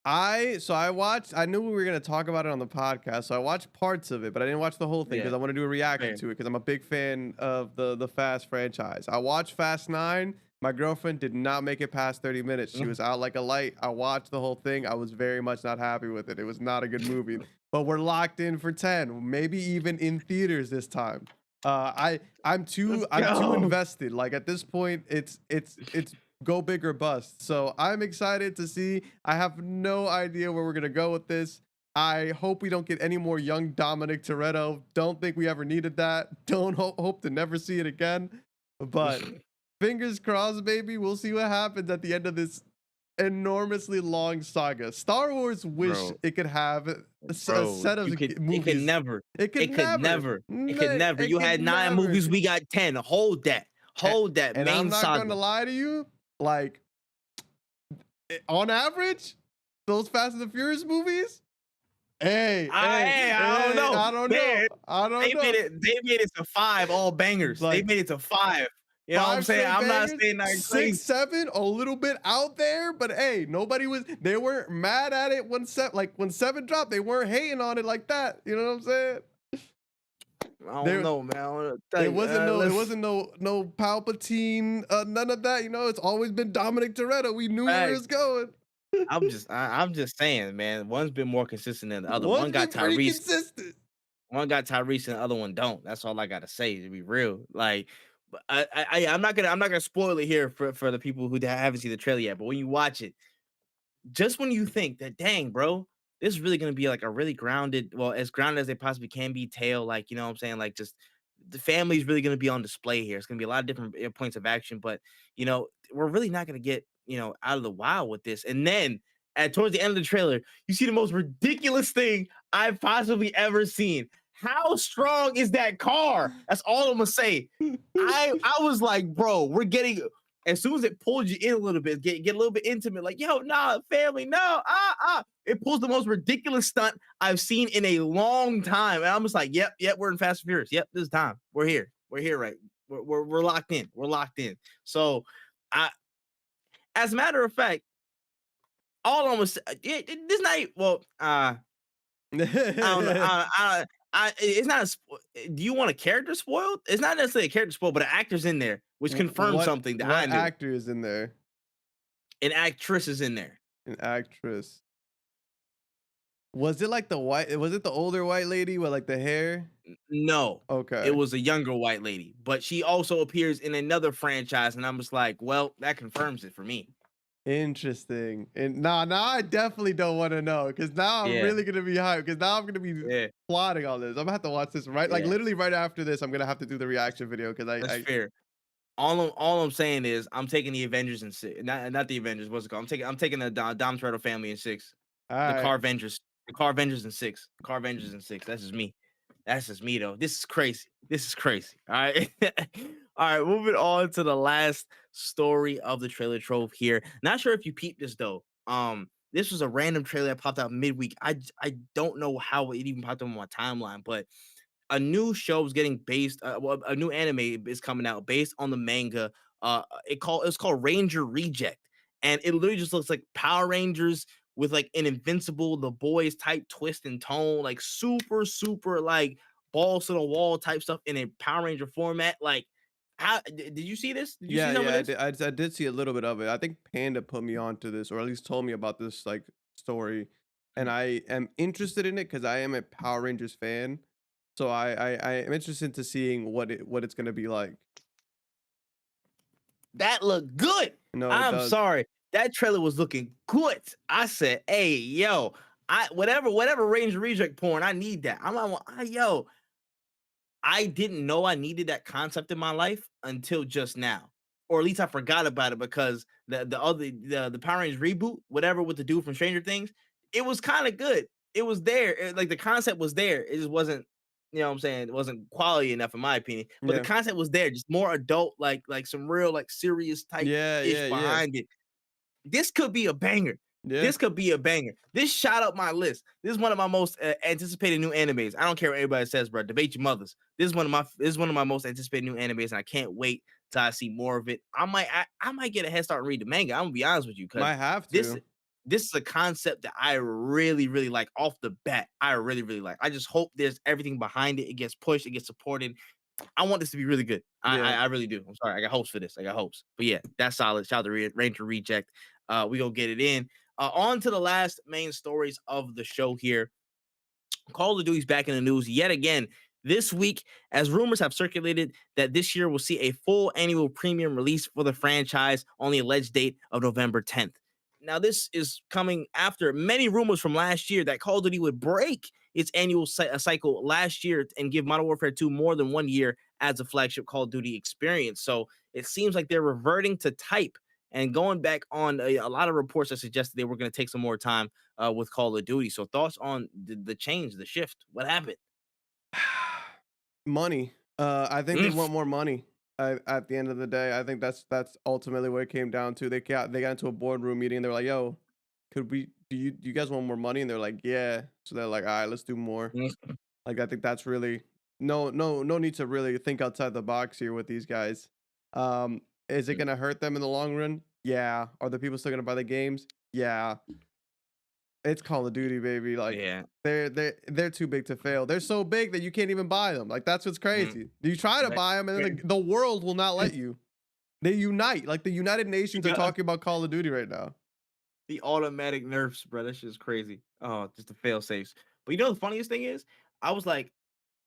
I watched. I knew we were gonna talk about it on the podcast, so I watched parts of it, but I didn't watch the whole thing because Yeah, I want to do a reaction fair. to it because I'm a big fan of the Fast franchise. I watched Fast 9. My girlfriend did not make it past 30 minutes. She was out like a light. I watched the whole thing. I was very much not happy with it. It was not a good movie. But we're locked in for 10, maybe even in theaters this time. I'm Let's too go. invested. Like at this point, it's go big or bust. So I'm excited to see. I have no idea where we're gonna go with this. I hope we don't get any more young Dominic Toretto. Don't think we ever needed that. Don't hope to never see it again. But fingers crossed, baby. We'll see what happens at the end of this enormously long saga. Star Wars wish Bro, it could have a bro, set of it could movies. never. It could It could never. never. It could never. It You could had 9 never. movies, we got 10. Hold that. Hold that And I'm main not gonna saga. lie to you, like on average, those Fast and the Furious movies, hey, I don't know. I don't know. I don't They know. made it to 5 all bangers. They Like, made it to 5. You know what I'm 5 saying? straight I'm not bangers, saying nothing 6, crazy. 7, a little bit out there, but hey, they weren't mad at it when 7 dropped, they weren't hating on it like that. You know what I'm saying? I don't know, man. I wanna tell It you, wasn't listen. no Palpatine, none of that. You know, it's always been Dominic Toretto. We knew where it was going. I'm just saying, man. One's been more consistent than the other. One's One got been pretty Tyrese. consistent. One got Tyrese and the other one don't. That's all I gotta say, to be real. Like, but I'm not gonna spoil it here for the people who haven't seen the trailer yet. But when you watch it, just when you think that, dang, bro, this is really gonna be like a really grounded, well, as grounded as they possibly can be, tale. Like, you know what I'm saying? Like, just the family's really gonna be on display here. It's gonna be a lot of different points of action, but we're really not gonna get out of the wild with this. And then towards the end of the trailer, you see the most ridiculous thing I've possibly ever seen. How strong is that car? That's all I'm gonna say. I was like, bro, we're getting, as soon as it pulls you in a little bit, get a little bit intimate, like, yo, nah, family, no, it pulls the most ridiculous stunt I've seen in a long time. And I'm just like, yep, we're in Fast and Furious. Yep, this is time. We're here, right? We're locked in. We're locked in. So as a matter of fact, all almost this night, well, I don't know. It's not do you want a character spoiled? It's not necessarily a character spoiled, but an actor's in there, which confirms something that I What knew. actor is in there? An actress is in there. An actress. Was it like was it the older white lady with like the hair? No. Okay. It was a younger white lady, but she also appears in another franchise, and I'm just like, well, that confirms it for me. Interesting. And now I definitely don't want to know, because now I'm really gonna be hyped, because now I'm gonna be plotting all this. I'm gonna have to watch this like literally right after this. I'm gonna have to do the reaction video, because That's fair. All I'm saying is I'm taking the Avengers in 6. Not the Avengers. What's it called? I'm taking the Dom Toretto family in 6. The Car Avengers. The Car Avengers in 6. Car Avengers in 6. That's just me. That's just me, though. This is crazy. All right. All right. Moving on to the last story of the trailer trove here. Not sure if you peeped this though. This was a random trailer that popped out midweek. I don't know how it even popped up on my timeline, but a new show is getting based. A new anime is coming out based on the manga. It's called Ranger Reject, and it literally just looks like Power Rangers with like an Invincible, The Boys type twist and tone, like super like balls to the wall type stuff in a Power Ranger format. Like, how did you see this? Did you see some of this? I did see a little bit of it. I think Panda put me onto this, or at least told me about this like story, and I am interested in it because I am a Power Rangers fan. So I am interested to seeing what it's gonna be like. That looked good. No, I'm sorry. That trailer was looking good. I said, hey, yo, whatever Ranger Reject porn, I need that. I didn't know I needed that concept in my life until just now. Or at least I forgot about it, because the Power Rangers reboot, whatever with the dude from Stranger Things, it was kind of good. It was there. Like the concept was there. It just wasn't, you know what I'm saying? It wasn't quality enough in my opinion. But the concept was there, just more adult, like some real like serious type ish behind it. This could be a banger. This could be a banger. This shot up my list. This is one of my most anticipated new animes. I don't care what anybody says, bro. Debate your mothers. This is one of my most anticipated new animes, and I can't wait till I see more of it. I might get a head start and read the manga. I'm gonna be honest with you, because I have to. This is a concept that I really like off the bat. I really like. I just hope there's everything behind it. It gets pushed. It gets supported. I want this to be really good. I really do. I'm sorry. I got hopes for this. I got hopes. But yeah, that's solid. Shout out to Ranger Reject. We gonna get it in. On to the last main stories of the show here. Call of Duty's back in the news yet again. this week, as rumors have circulated that this year will see a full annual premium release for the franchise on the alleged date of November 10th. Now, this is coming after many rumors from last year that Call of Duty would break its annual cycle last year and give Modern Warfare 2 more than 1 year as a flagship Call of Duty experience. So it seems like they're reverting to type and going back on a lot of reports that suggested they were going to take some more time with Call of Duty. So thoughts on the change, the shift? What happened? Money. I think they Mm. want more money. At the end of the day, I think that's ultimately what it came down to. They got into a boardroom meeting. And they're like, "Yo, could we? Do you guys want more money?" And they're like, "Yeah." So they're like, "All right, let's do more." Mm. Like I think that's really no need to really think outside the box here with these guys. Is it gonna hurt them in the long run? Yeah. Are the people still gonna buy the games? Yeah. It's Call of Duty, baby. Like Yeah. they're too big to fail. They're so big that you can't even buy them. Like that's what's Mm. crazy. You try to Right. buy them, and then Right. the world will not let you. They unite. Like the United Nations are Yeah. talking about Call of Duty right now. The automatic nerfs, bro. That shit is crazy. Oh, just the fail safes. But you know the funniest thing is, I was like,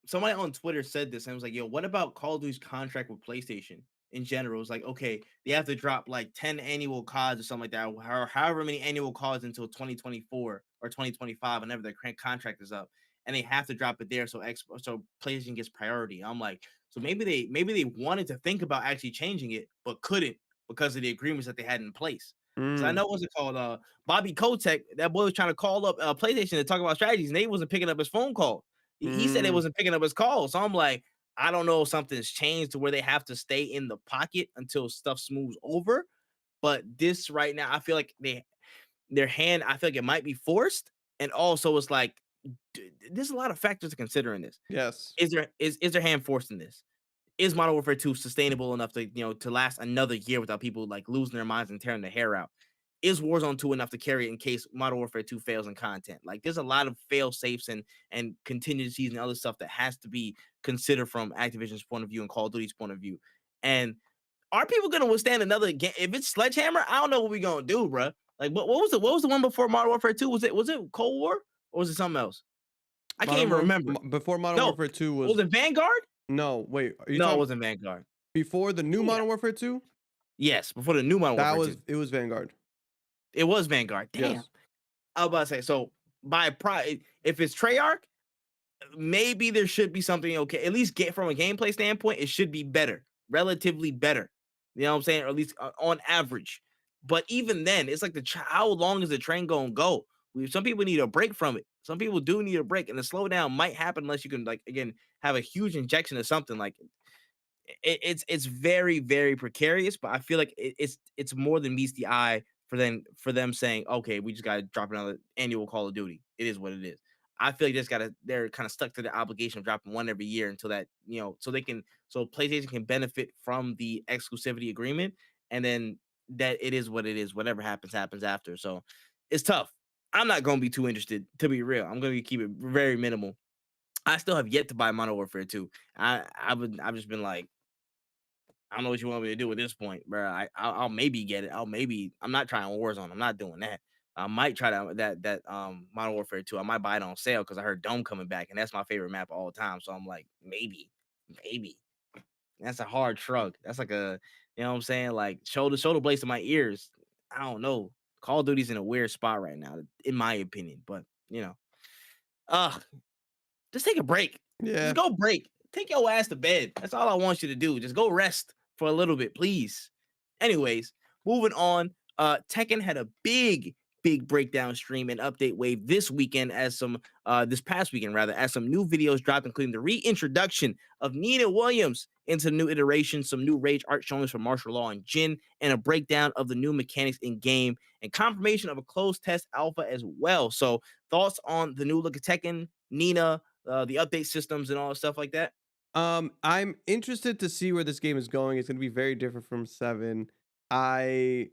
somebody on Twitter said this and was like, yo, what about Call of Duty's contract with PlayStation in general? It's like, okay, they have to drop like 10 annual CODs or something like that, or however many annual CODs until 2024 or 2025, whenever their contract is up. And they have to drop it there so so PlayStation gets priority. I'm like, so maybe they wanted to think about actually changing it, but couldn't because of the agreements that they had in place. Because I Mm, know what's it called? Bobby Kotick, that boy was trying to call up PlayStation to talk about strategies, and they wasn't picking up his phone call. He said they mm, wasn't picking up his call. So I'm like, I don't know if something's changed to where they have to stay in the pocket until stuff smooths over. But this right now, I feel like their hand, I feel like it might be forced. And also it's like there's a lot of factors to consider in this. yes. Is their hand forced in this? Is Modern Warfare 2 sustainable enough to, to last another year without people like losing their minds and tearing their hair out? Is Warzone 2 enough to carry it in case Modern Warfare 2 fails in content? Like there's a lot of fail safes and contingencies and other stuff that has to be considered from Activision's point of view and Call of Duty's point of view. And are people gonna withstand another game? If it's Sledgehammer, I don't know what we're gonna do, bro. Like what was the one before Modern Warfare 2? Was it Cold War or was it something else? I can't even remember. Before Modern No, Warfare 2 was was it Vanguard? no, wait, are you No, it talking wasn't Vanguard. before the new Yeah. Modern Warfare 2? Yes, before the new Modern That Warfare was 2. it was Vanguard. It was Vanguard. Damn. Yes. I was about to say, so if it's Treyarch, maybe there should be something okay. At least get from a gameplay standpoint, it should be better, relatively better. You know what I'm saying? Or at least on average. But even then, it's like how long is the train gonna go? Some people need a break from it. Some people do need a break, and the slowdown might happen unless you can like again have a huge injection of something like it's very very precarious, but I feel like it's more than meets the eye for them saying, okay, we just got to drop another annual Call of Duty. It is what it is. I feel like they're kind of stuck to the obligation of dropping one every year until that so PlayStation can benefit from the exclusivity agreement, and then that it is what it is. Whatever happens after. So it's tough. I'm not gonna be too interested to be real. I'm gonna keep it very minimal. I still have yet to buy Modern Warfare 2. I've just been like, I don't know what you want me to do at this point, bro. I'll maybe get it. I'm not trying Warzone. I'm not doing that. I might try that Modern Warfare 2. I might buy it on sale because I heard Dome coming back, and that's my favorite map of all time. So I'm like, maybe. That's a hard shrug. That's like you know what I'm saying? Like shoulder blades to my ears. I don't know. Call of Duty's in a weird spot right now, in my opinion. But uh just take a break. Just Yeah. go break. Take your ass to bed. That's all I want you to do. Just go rest for a little bit, please. Anyways, moving on. Tekken had a big breakdown stream and update wave this past weekend rather, as some new videos dropped, including the reintroduction of Nina Williams into new iterations, some new rage art showings from Martial Law and Jin, and a breakdown of the new mechanics in game, and confirmation of a closed test alpha as well. So, thoughts on the new look of Tekken, Nina, the update systems, and all the stuff like that? I'm interested to see where this game is going. It's going to be very different from 7. I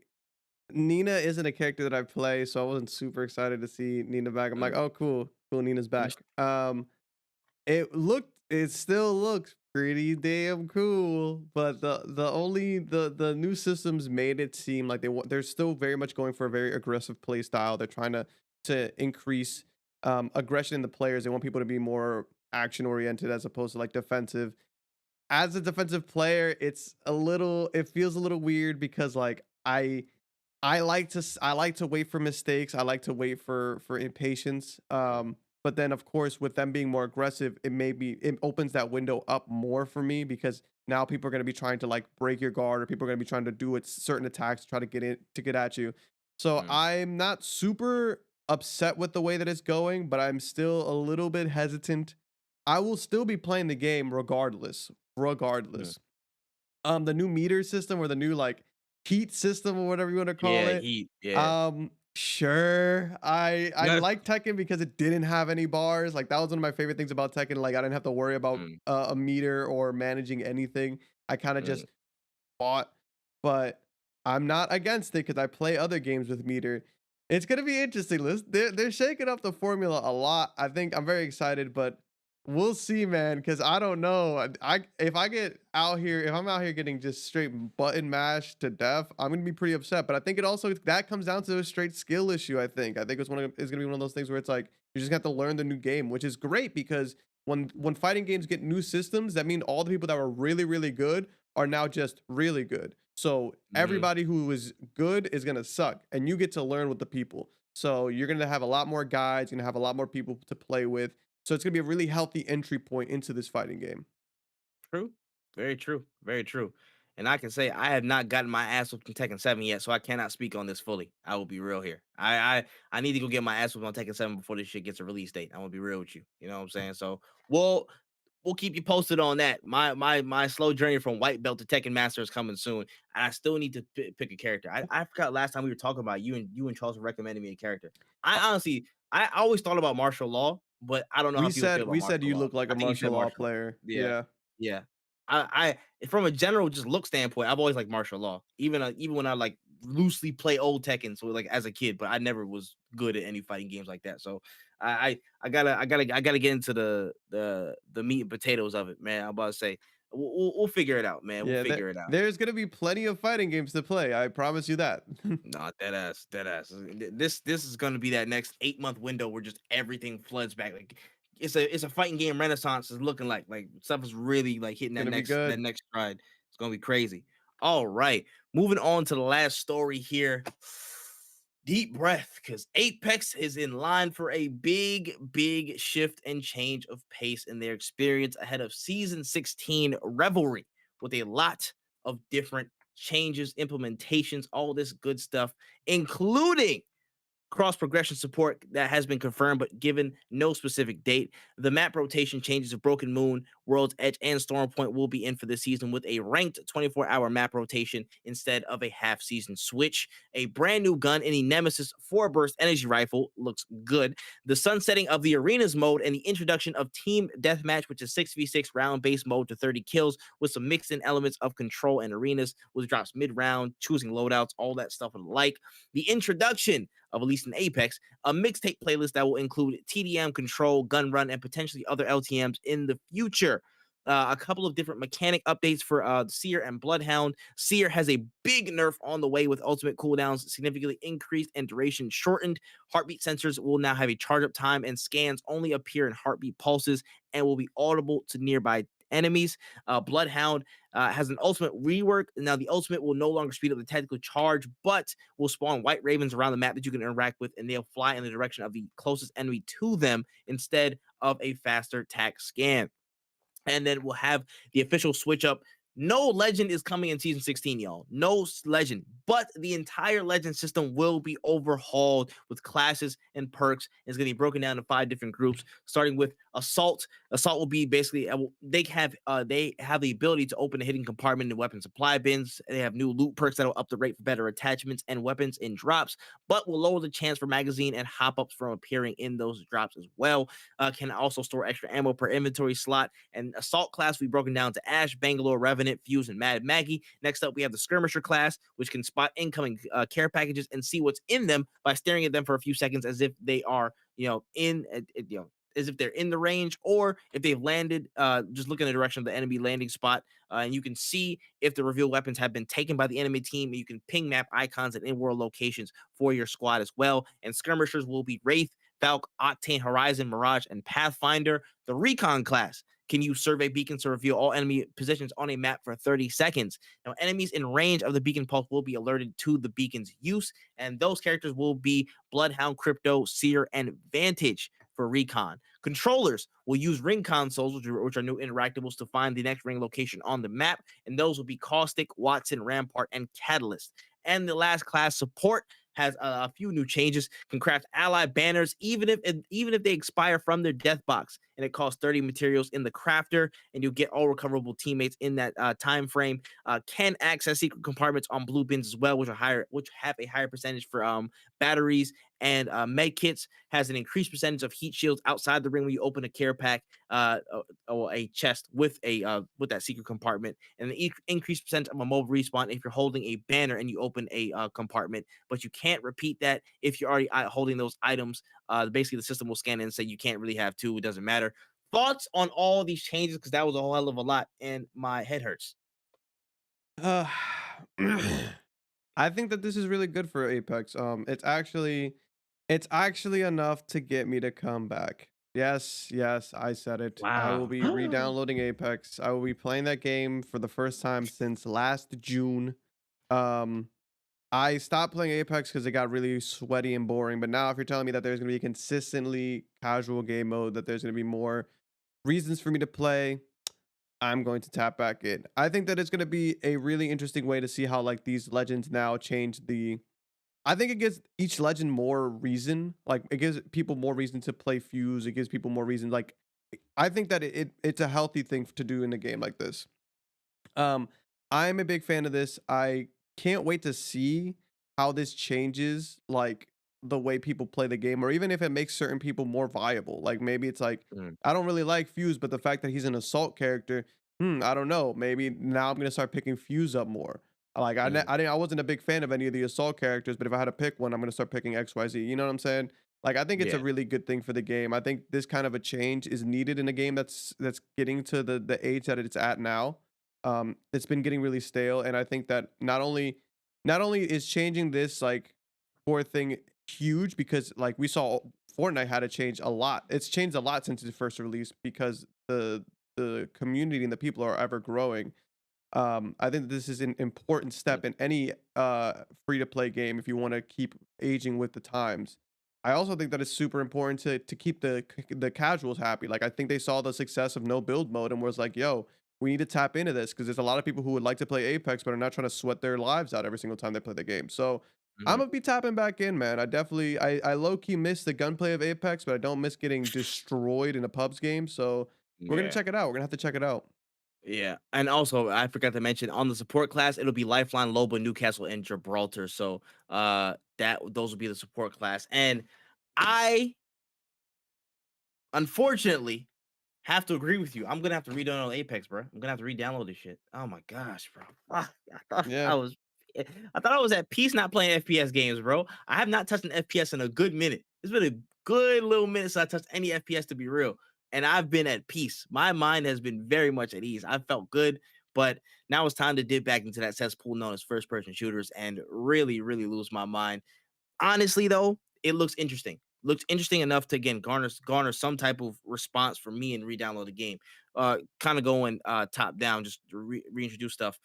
Nina isn't a character that I play, so I wasn't super excited to see Nina back. I'm like, Mm. "Oh, cool. Cool, Nina's back." It still looks pretty damn cool, but the new systems made it seem like they're still very much going for a very aggressive play style. They're trying to increase aggression in the players. They want people to be more action oriented as opposed to like defensive. As a defensive player, it feels a little weird because like I like to wait for mistakes. I like to wait for impatience. But then of course with them being more aggressive, it opens that window up more for me because now people are going to be trying to like break your guard or people are going to be trying to do it certain attacks to try to get at you. So Mm, I'm not super upset with the way that it's going, but I'm still a little bit hesitant. I will still be playing the game regardless. mm. Regardless. The new meter system or the new like heat system or whatever you want to call Yeah, it. he yeah. Sure. I Yeah. like Tekken because it didn't have any bars. Like that was one of my favorite things about Tekken. Like I didn't have to worry about Mm, a meter or managing anything. I kind of mm. just bought, but I'm not against it because I play other games with meter. It's gonna be interesting. They're shaking up the formula a lot. I think I'm very excited, but we'll see, man. Because I don't know. If I get out here, if I'm out here getting just straight button mashed to death, I'm gonna be pretty upset. But I think it also that comes down to a straight skill issue. I think it's gonna be one of those things where it's like you just have to learn the new game, which is great because when fighting games get new systems, that mean all the people that were really good are now just really good. So Mhm. everybody who is good is gonna suck, and you get to learn with the people. So you're gonna have a lot more guides, you're gonna have a lot more people to play with. So it's gonna be a really healthy entry point into this fighting game. True. Very true. Very true. And I can say I have not gotten my ass whooped in Tekken 7 yet, so I cannot speak on this fully. I will be real here. I need to go get my ass whooped on Tekken 7 before this shit gets a release date. I'm gonna be real with you. You know what I'm saying? So we'll keep you posted on that. My slow journey from white belt to Tekken Master is coming soon. And I still need to pick a character. I forgot last time we were talking about you and Charles were recommending me a character. Uh, I honestly I always thought about martial law, but I don't know how people feel about we said martial you law. look like a I think you said martial law martial. player. Yeah. Yeah. Yeah. From a general just look standpoint, I've always liked martial law. Even when I like loosely play old Tekken, so like as a kid, but I never was good at any fighting games like that. So I gotta get into the meat and potatoes of it, man. I'm about to say we'll figure it out, man. We'll Yeah, figure it out. there's gonna be plenty of fighting games to play. I promise you that. Nah, dead ass, dead ass. This is gonna be that next 8 month window where just everything floods back. Like it's a fighting game renaissance is looking like stuff is really like hitting that Gonna be next good. stride. It's gonna be crazy. All right, moving on to the last story here. Deep breath, because Apex is in line for a big shift and change of pace in their experience ahead of season 16 Revelry with a lot of different changes, implementations, all this good stuff, including cross progression support that has been confirmed, but given no specific date. The map rotation changes of Broken Moon, World's Edge, and Stormpoint will be in for this season with a ranked 24-hour map rotation instead of a half season switch. A brand new gun in the Nemesis 4-burst energy rifle looks good. The sunsetting of the arenas mode and the introduction of team deathmatch, which is 6v6 round based mode to 30 kills with some mixed in elements of control and arenas, which drops mid round, choosing loadouts, all that stuff and like. The introduction of at least in Apex, a mixtape playlist that will include TDM, Control, Gun Run, and potentially other LTMs in the future. A couple of different mechanic updates for Seer and Bloodhound. Seer has a big nerf on the way with ultimate cooldowns significantly increased and duration shortened. Heartbeat sensors will now have a charge up time, and scans only appear in heartbeat pulses and will be audible to nearby enemies. Bloodhound has an ultimate rework. Now, the ultimate will no longer speed up the tactical charge, but will spawn white ravens around the map that you can interact with, and they'll fly in the direction of the closest enemy to them instead of a faster tac scan. And then we'll have the official switch up. No legend is coming in season 16, y'all. No legend, but the entire legend system will be overhauled with classes and perks. It's going to be broken down into 5 different groups, starting with assault. Assault will be basically they have the ability to open a hidden compartment in weapon supply bins. They have new loot perks that will up the rate for better attachments and weapons in drops, but will lower the chance for magazine and hop ups from appearing in those drops as well. Can also store extra ammo per inventory slot. And assault class will be broken down to Ash, Bangalore, Revenant, Fuse, and Mad Maggie. Next up, we have the skirmisher class, which can spot incoming care packages and see what's in them by staring at them for a few seconds as if they are, as if they're in the range, or if they've landed, just look in the direction of the enemy landing spot, and you can see if the revealed weapons have been taken by the enemy team. And you can ping map icons and in-world locations for your squad as well. And skirmishers will be Wraith, Falc, Octane, Horizon, Mirage, and Pathfinder. The Recon class can use survey beacons to reveal all enemy positions on a map for 30 seconds. Now, enemies in range of the beacon pulse will be alerted to the beacon's use, and those characters will be Bloodhound, Crypto, Seer, and Vantage for Recon. Controllers will use ring consoles, which are new interactables, to find the next ring location on the map, and those will be Caustic, Watson, Rampart, and Catalyst. And the last class, Support, has a few new changes. Can craft ally banners even if they expire from their death box, and it costs 30 materials in the crafter, and you'll get all recoverable teammates in that time frame. Can access secret compartments on blue bins as well, which have a higher percentage for batteries and med kits. Has an increased percentage of heat shields outside the ring when you open a care pack or a chest with that secret compartment, and an increased percentage of a mobile respawn if you're holding a banner and you open a compartment, but you can't repeat that if you're already holding those items. Basically, the system will scan in and say you can't really have two. It doesn't matter. Thoughts on all these changes? Because that was a whole hell of a lot, and my head hurts. Uh, I think that this is really good for Apex. It's actually enough to get me to come back. Yes, yes, I said it. I will Wow. be re-downloading Apex. I will be playing that game for the first time since last June. Um, I stopped playing Apex because it got really sweaty and boring. But now, if you're telling me that there's going to be consistently casual game mode, that there's going to be more reasons for me to play, I'm going to tap back in. I think that it's going to be a really interesting way to see how like these legends now change the. I think it gives each legend more reason. Like it gives people more reason to play Fuse. It gives people more reason. Like I think that it's a healthy thing to do in a game like this. Um, I'm a big fan of this. I can't wait to see how this changes like the way people play the game, or even if it makes certain people more viable. Like maybe it's like Mm, I don't really like Fuse, but the fact that he's an assault character, I don't know. Maybe now I'm gonna start picking Fuse up more. Like mm, I wasn't a big fan of any of the assault characters, but if I had to pick one, I'm gonna start picking XYZ. You know what I'm saying? Like I think it's a yeah. really good thing for the game. I think this kind of a change is needed in a game that's getting to the age that it's at now. It's been getting really stale, and I think that not only is changing this like core thing huge, because like we saw Fortnite had to change a lot. It's changed a lot since its first release because the community and the people are ever growing. I think that this is an important Mm, step in any free to play game if you want to keep aging with the times. I also think that it's super important to keep the casuals happy. Like I think they saw the success of no build mode and was like, "Yo, we need to tap into this," because there's a lot of people who would like to play Apex but are not trying to sweat their lives out every single time they play the game. So I'm mhm. gonna be tapping back in, man. I low key miss the gunplay of Apex, but I don't miss getting destroyed in a pubs game. So we're gonna Yeah. check it out. We're gonna have to check it out. Yeah, and also I forgot to mention on the support class, it'll be Lifeline, Loba, Newcastle, and Gibraltar. So that those will be the support class. And I unfortunately have to agree with you. I'm gonna have to re-download Apex, bro. I'm gonna have to re-download this shit. Oh my gosh, bro. I thought Yeah. I was I thought I was at peace not playing FPS games, bro. I have not touched an FPS in a good minute. It's been a good little minute since I touched any FPS to be real. And I've been at peace. My mind has been very much at ease. I felt good, but now it's time to dip back into that cesspool known as first person shooters and really, really lose my mind. Honestly, though, it looks interesting. Looks interesting enough to again garner some type of response from me and re-download the game. Kind of going top down, just to reintroduce stuff.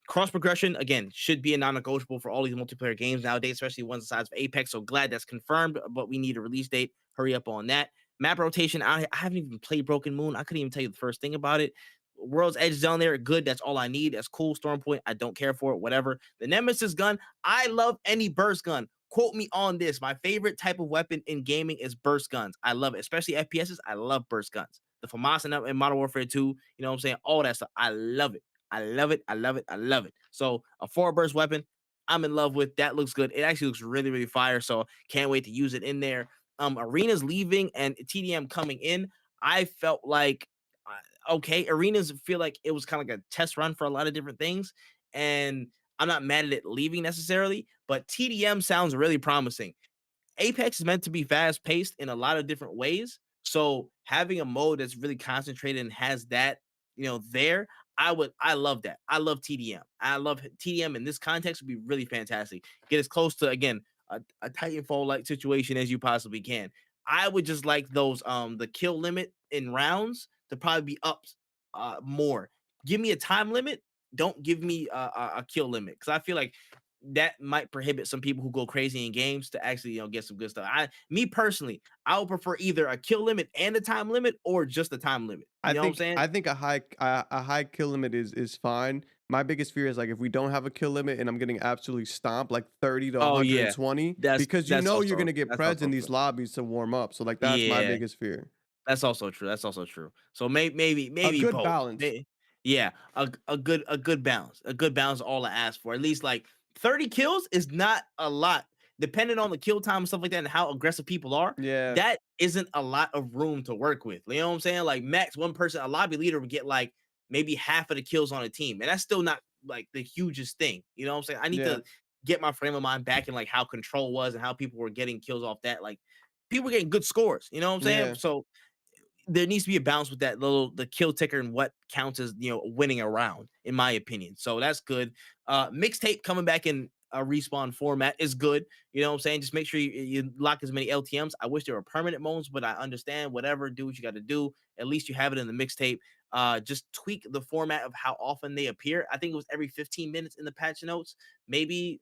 Cross progression again should be a non-negotiable for all these multiplayer games nowadays, especially ones the size of Apex. So glad that's confirmed, but we need a release date. Hurry up on that. Map rotation. I haven't even played Broken Moon. I couldn't even tell you the first thing about it. World's Edge is down there. Good. That's all I need. That's cool. Storm Point. I don't care for it. Whatever. The Nemesis gun. I love any burst gun. Quote me on this. My favorite type of weapon in gaming is burst guns. I love it, especially FPSs. I love burst guns. The FAMAS in Modern Warfare 2, you know what I'm saying? All that stuff. I love it. I love it. I love it. I love it. So a 4 burst weapon, I'm in love with. That looks good. It actually looks really, really fire. So can't wait to use it in there. Arenas leaving and TDM coming in. I felt like okay, arenas feel like it was kind of like a test run for a lot of different things. And I'm not mad at it leaving necessarily, but TDM sounds really promising. Apex is meant to be fast paced in a lot of different ways. So having a mode that's really concentrated and has that, there, I love that. I love TDM. I love TDM in this context would be really fantastic. Get as close to again a Titanfall like situation as you possibly can. I would just like those the kill limit in rounds to probably be up more. Give me a time limit. Don't give me a kill limit because I feel like that might prohibit some people who go crazy in games to actually get some good stuff. Me personally, I would prefer either a kill limit and a time limit or just a time limit. You know what I'm saying? I think a high kill limit is fine. My biggest fear is like if we don't have a kill limit and I'm getting absolutely stomped like 30 to Oh yeah, 120 because that's you're also gonna get that's preds in also these true. lobbies to warm up. So like that's my Yeah, biggest fear. that's also true. That's also true. So A maybe good both. balance. Yeah, a good balance. A good balance is all I ask for. At least like 30 kills is not a lot. Depending on the kill time and stuff like that and how aggressive people are, Yeah. that isn't a lot of room to work with. You know what I'm saying? Like max one person, a lobby leader would get like maybe half of the kills on a team. And that's still not like the hugest thing. You know what I'm saying? I need Yeah. to get my frame of mind back in like how control was and how people were getting kills off that. Like people were getting good scores. You know what I'm saying? Yeah. So there needs to be a balance with that little the kill ticker and what counts as winning a round, in my opinion. So that's good. Mixtape coming back in a respawn format is good. You know what I'm saying? Just make sure you lock as many LTMs. I wish there were permanent modes, but I understand. Whatever, do what you got to do. At least you have it in the mixtape. Just tweak the format of how often they appear. I think it was every 15 minutes in the patch notes. Maybe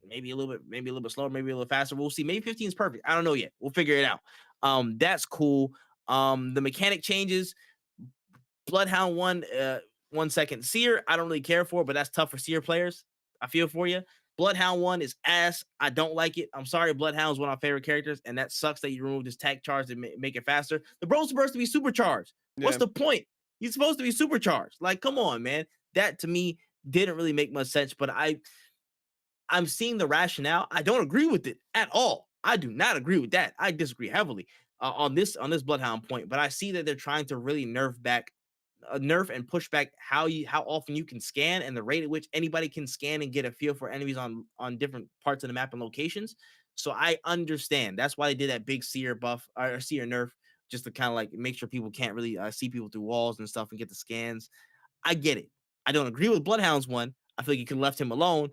maybe maybe a little bit slower, maybe a little faster. We'll see. Maybe 15 is perfect. I don't know yet. We'll figure it out. That's cool. The mechanic changes. Bloodhound 1 second. Seer, I don't really care for, but that's tough for Seer players. I feel for you. Bloodhound 1 is ass. I don't like it. I'm sorry, Bloodhound is one of my favorite characters, and that sucks that you removed his tag charge to make it faster. The bro's supposed to be supercharged. What's Yeah. the point? He's supposed to be supercharged. Like, come on, man. That to me didn't really make much sense, but I'm seeing the rationale. I don't agree with it at all. I do not agree with that. I disagree heavily on this Bloodhound point, but I see that they're trying to really nerf and push back how often you can scan and the rate at which anybody can scan and get a feel for enemies on different parts of the map and locations. So I understand. That's why they did that big seer buff or seer nerf just to kind of like make sure people can't really see people through walls and stuff and get the scans. I get it. I don't agree with Bloodhound's one. I feel like you could have left him alone,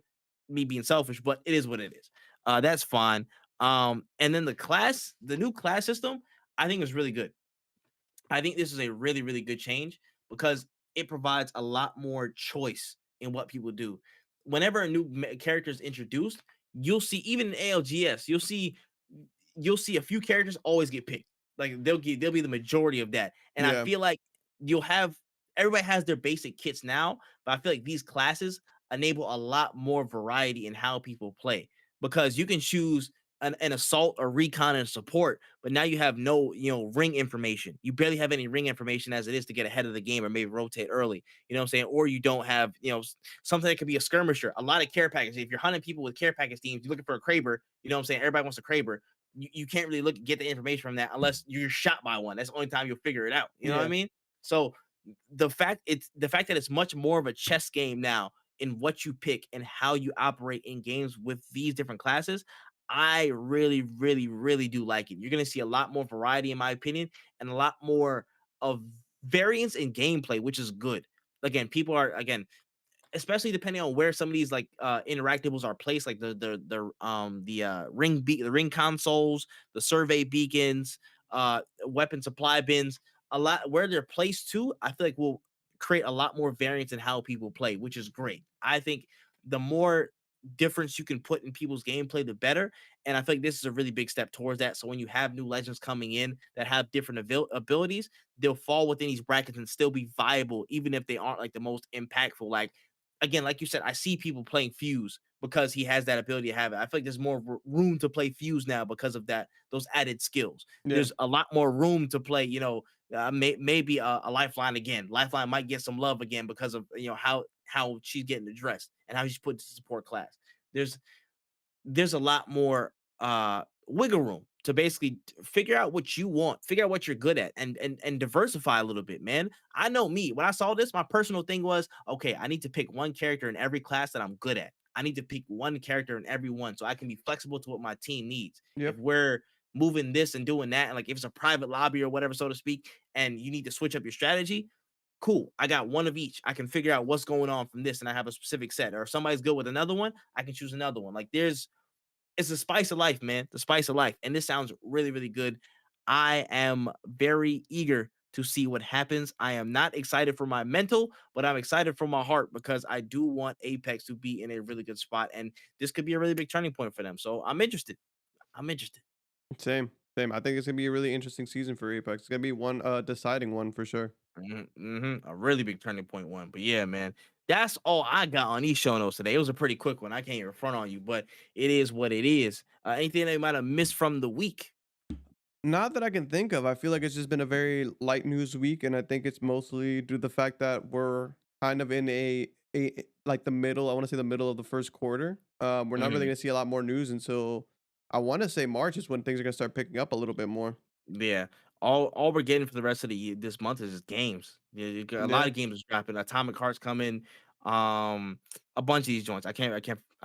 me being selfish, but it is what it is. That's fine. And then the new class system, I think is really good. I think this is a really, really good change because it provides a lot more choice in what people do. Whenever a new character is introduced, you'll see even in ALGS, you'll see a few characters always get picked. Like they'll be the majority of that. And I Yeah. feel like you'll have everybody has their basic kits now, but I feel like these classes enable a lot more variety in how people play because you can choose an assault or recon and support, but now you have no ring information. You barely have any ring information as it is to get ahead of the game or maybe rotate early. You know what I'm saying? Or you don't have something that could be a skirmisher. A lot of care package. If you're hunting people with care package teams, you're looking for a Kraber. You know what I'm saying? Everybody wants a Kraber. You can't really get the information from that unless you're shot by one. That's the only time you'll figure it out. You know what I Yeah. mean? So the fact that it's much more of a chess game now in what you pick and how you operate in games with these different classes, I really, really, really do like it. You're gonna see a lot more variety, in my opinion, and a lot more of variance in gameplay, which is good. Again, people are especially depending on where some of these like interactables are placed, like the ring consoles, the survey beacons, weapon supply bins, a lot where they're placed too. I feel like will create a lot more variance in how people play, which is great. I think the more difference you can put in people's gameplay, the better. And I feel like this is a really big step towards that. So when you have new legends coming in that have different abilities, they'll fall within these brackets and still be viable, even if they aren't like the most impactful. Like again, like you said, I see people playing Fuse because he has that ability to have it. I feel like there's more room to play Fuse now because of those added skills. Yeah. There's a lot more room to play, maybe a Lifeline again. Lifeline might get some love again because of how she's getting addressed and how she's put to support class. There's there's a lot more wiggle room to basically figure out what you want, figure out what you're good at, and diversify a little bit, man. I know me. When I saw this, my personal thing was, okay, I need to pick one character in every class that I'm good at. I need to pick one character in every one so I can be flexible to what my team needs. If Yep. we're moving this and doing that, and like if it's a private lobby or whatever, so to speak, and you need to switch up your strategy, cool. I got one of each. I can figure out what's going on from this, and I have a specific set. Or if somebody's good with another one, I can choose another one. Like it's the spice of life, man. The spice of life. And this sounds really, really good. I am very eager to see what happens. I am not excited for my mental, but I'm excited for my heart because I do want Apex to be in a really good spot. And this could be a really big turning point for them. So I'm interested. I'm interested. Same, same. I think it's gonna be a really interesting season for Apex. It's gonna be one deciding one for sure. A really big turning point one. But yeah, man, that's all I got on these show notes today. It was a pretty quick one. I can't even front on you, but it is what it is. Anything that you might have missed from the week? Not that I can think of. I feel like it's just been a very light news week, and I think it's mostly due to the fact that we're kind of in a like the middle. I want to say the middle of the first quarter. We're not really Mhm. gonna see a lot more news until I want to say March is when things are gonna start picking up a little bit more. Yeah. All we're getting for the rest of the year this month is just games. Yeah, a lot Yeah, of games is dropping. Atomic Heart's coming. Um, a bunch of these joints. I'm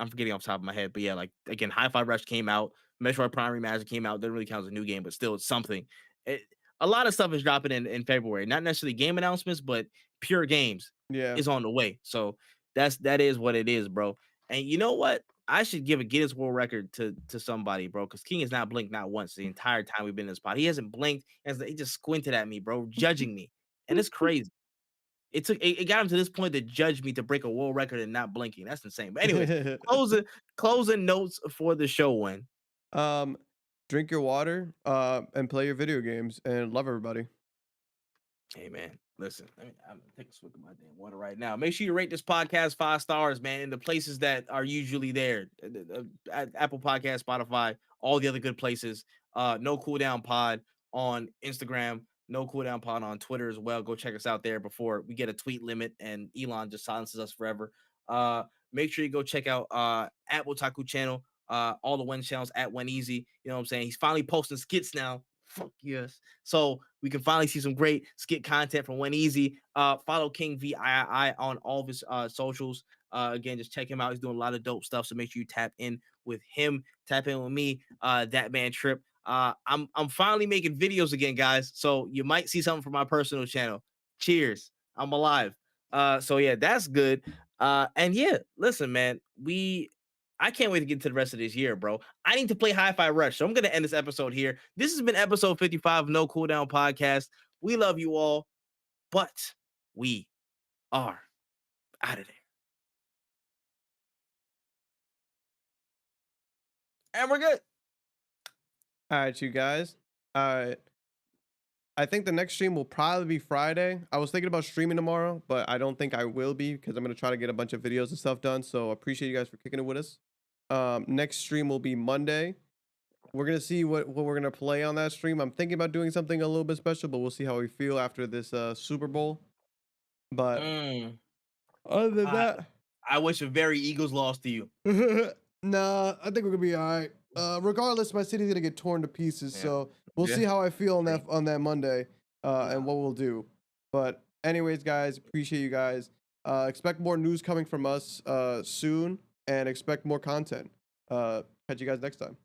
forgetting off the top of my head, but yeah, like again, Hi-Fi Rush came out, Metroid Prime Remastered came out. Doesn't really count as a new game, but still it's something. It, a lot of stuff is dropping in February. Not necessarily game announcements, but pure games yeah. is on the way. So that is what it is, bro. And you know what? I should give a Guinness World Record to somebody, bro, because King has not blinked not once the entire time we've been in this spot. He hasn't blinked. He just squinted at me, bro, judging me, and it's crazy. It got him to this point to judge me to break a world record and not blinking. That's insane. But anyways, closing closing notes for the show. When um, drink your water, and play your video games, and love everybody. Hey man, listen, I'm gonna take a swig of my damn water right now. Make sure you rate this podcast 5 stars, man, in the places that are usually there. Apple Podcast, Spotify, all the other good places. No Cooldown Pod on Instagram, no Cooldown Pod on Twitter as well. Go check us out there before we get a tweet limit and Elon just silences us forever. Uh, Make sure you go check out at Wotaku channel, all the Wen channels at WenEazy. You know what I'm saying? He's finally posting skits now. Fuck yes. So we can finally see some great skit content from WenEazy. Follow Kxngviii on all of his socials. Again, just check him out. He's doing a lot of dope stuff. So make sure you tap in with him. Tap in with me. ThatManTripp. I'm finally making videos again, guys. So you might see something from my personal channel. Cheers. I'm alive. So yeah, that's good. And yeah, listen, man. I can't wait to get to the rest of this year, bro. I need to play Hi-Fi Rush. So I'm going to end this episode here. This has been episode 55 of No Cooldown Podcast. We love you all, but we are out of there. And we're good. All right, you guys. All right. I think the next stream will probably be Friday. I was thinking about streaming tomorrow, but I don't think I will be because I'm gonna try to get a bunch of videos and stuff done. So appreciate you guys for kicking it with us. Next stream will be Monday. We're gonna see what we're gonna play on that stream. I'm thinking about doing something a little bit special, but we'll see how we feel after this Super Bowl. But Mm, other than I, that, I wish a very Eagles lost to you. nah, I think we're gonna be all right. Regardless, my city's gonna get torn to pieces, Yeah. so we'll see Yeah. how I feel on that Monday, Yeah. and what we'll do. But anyways, guys, appreciate you guys. Expect more news coming from us soon, and expect more content. Catch you guys next time.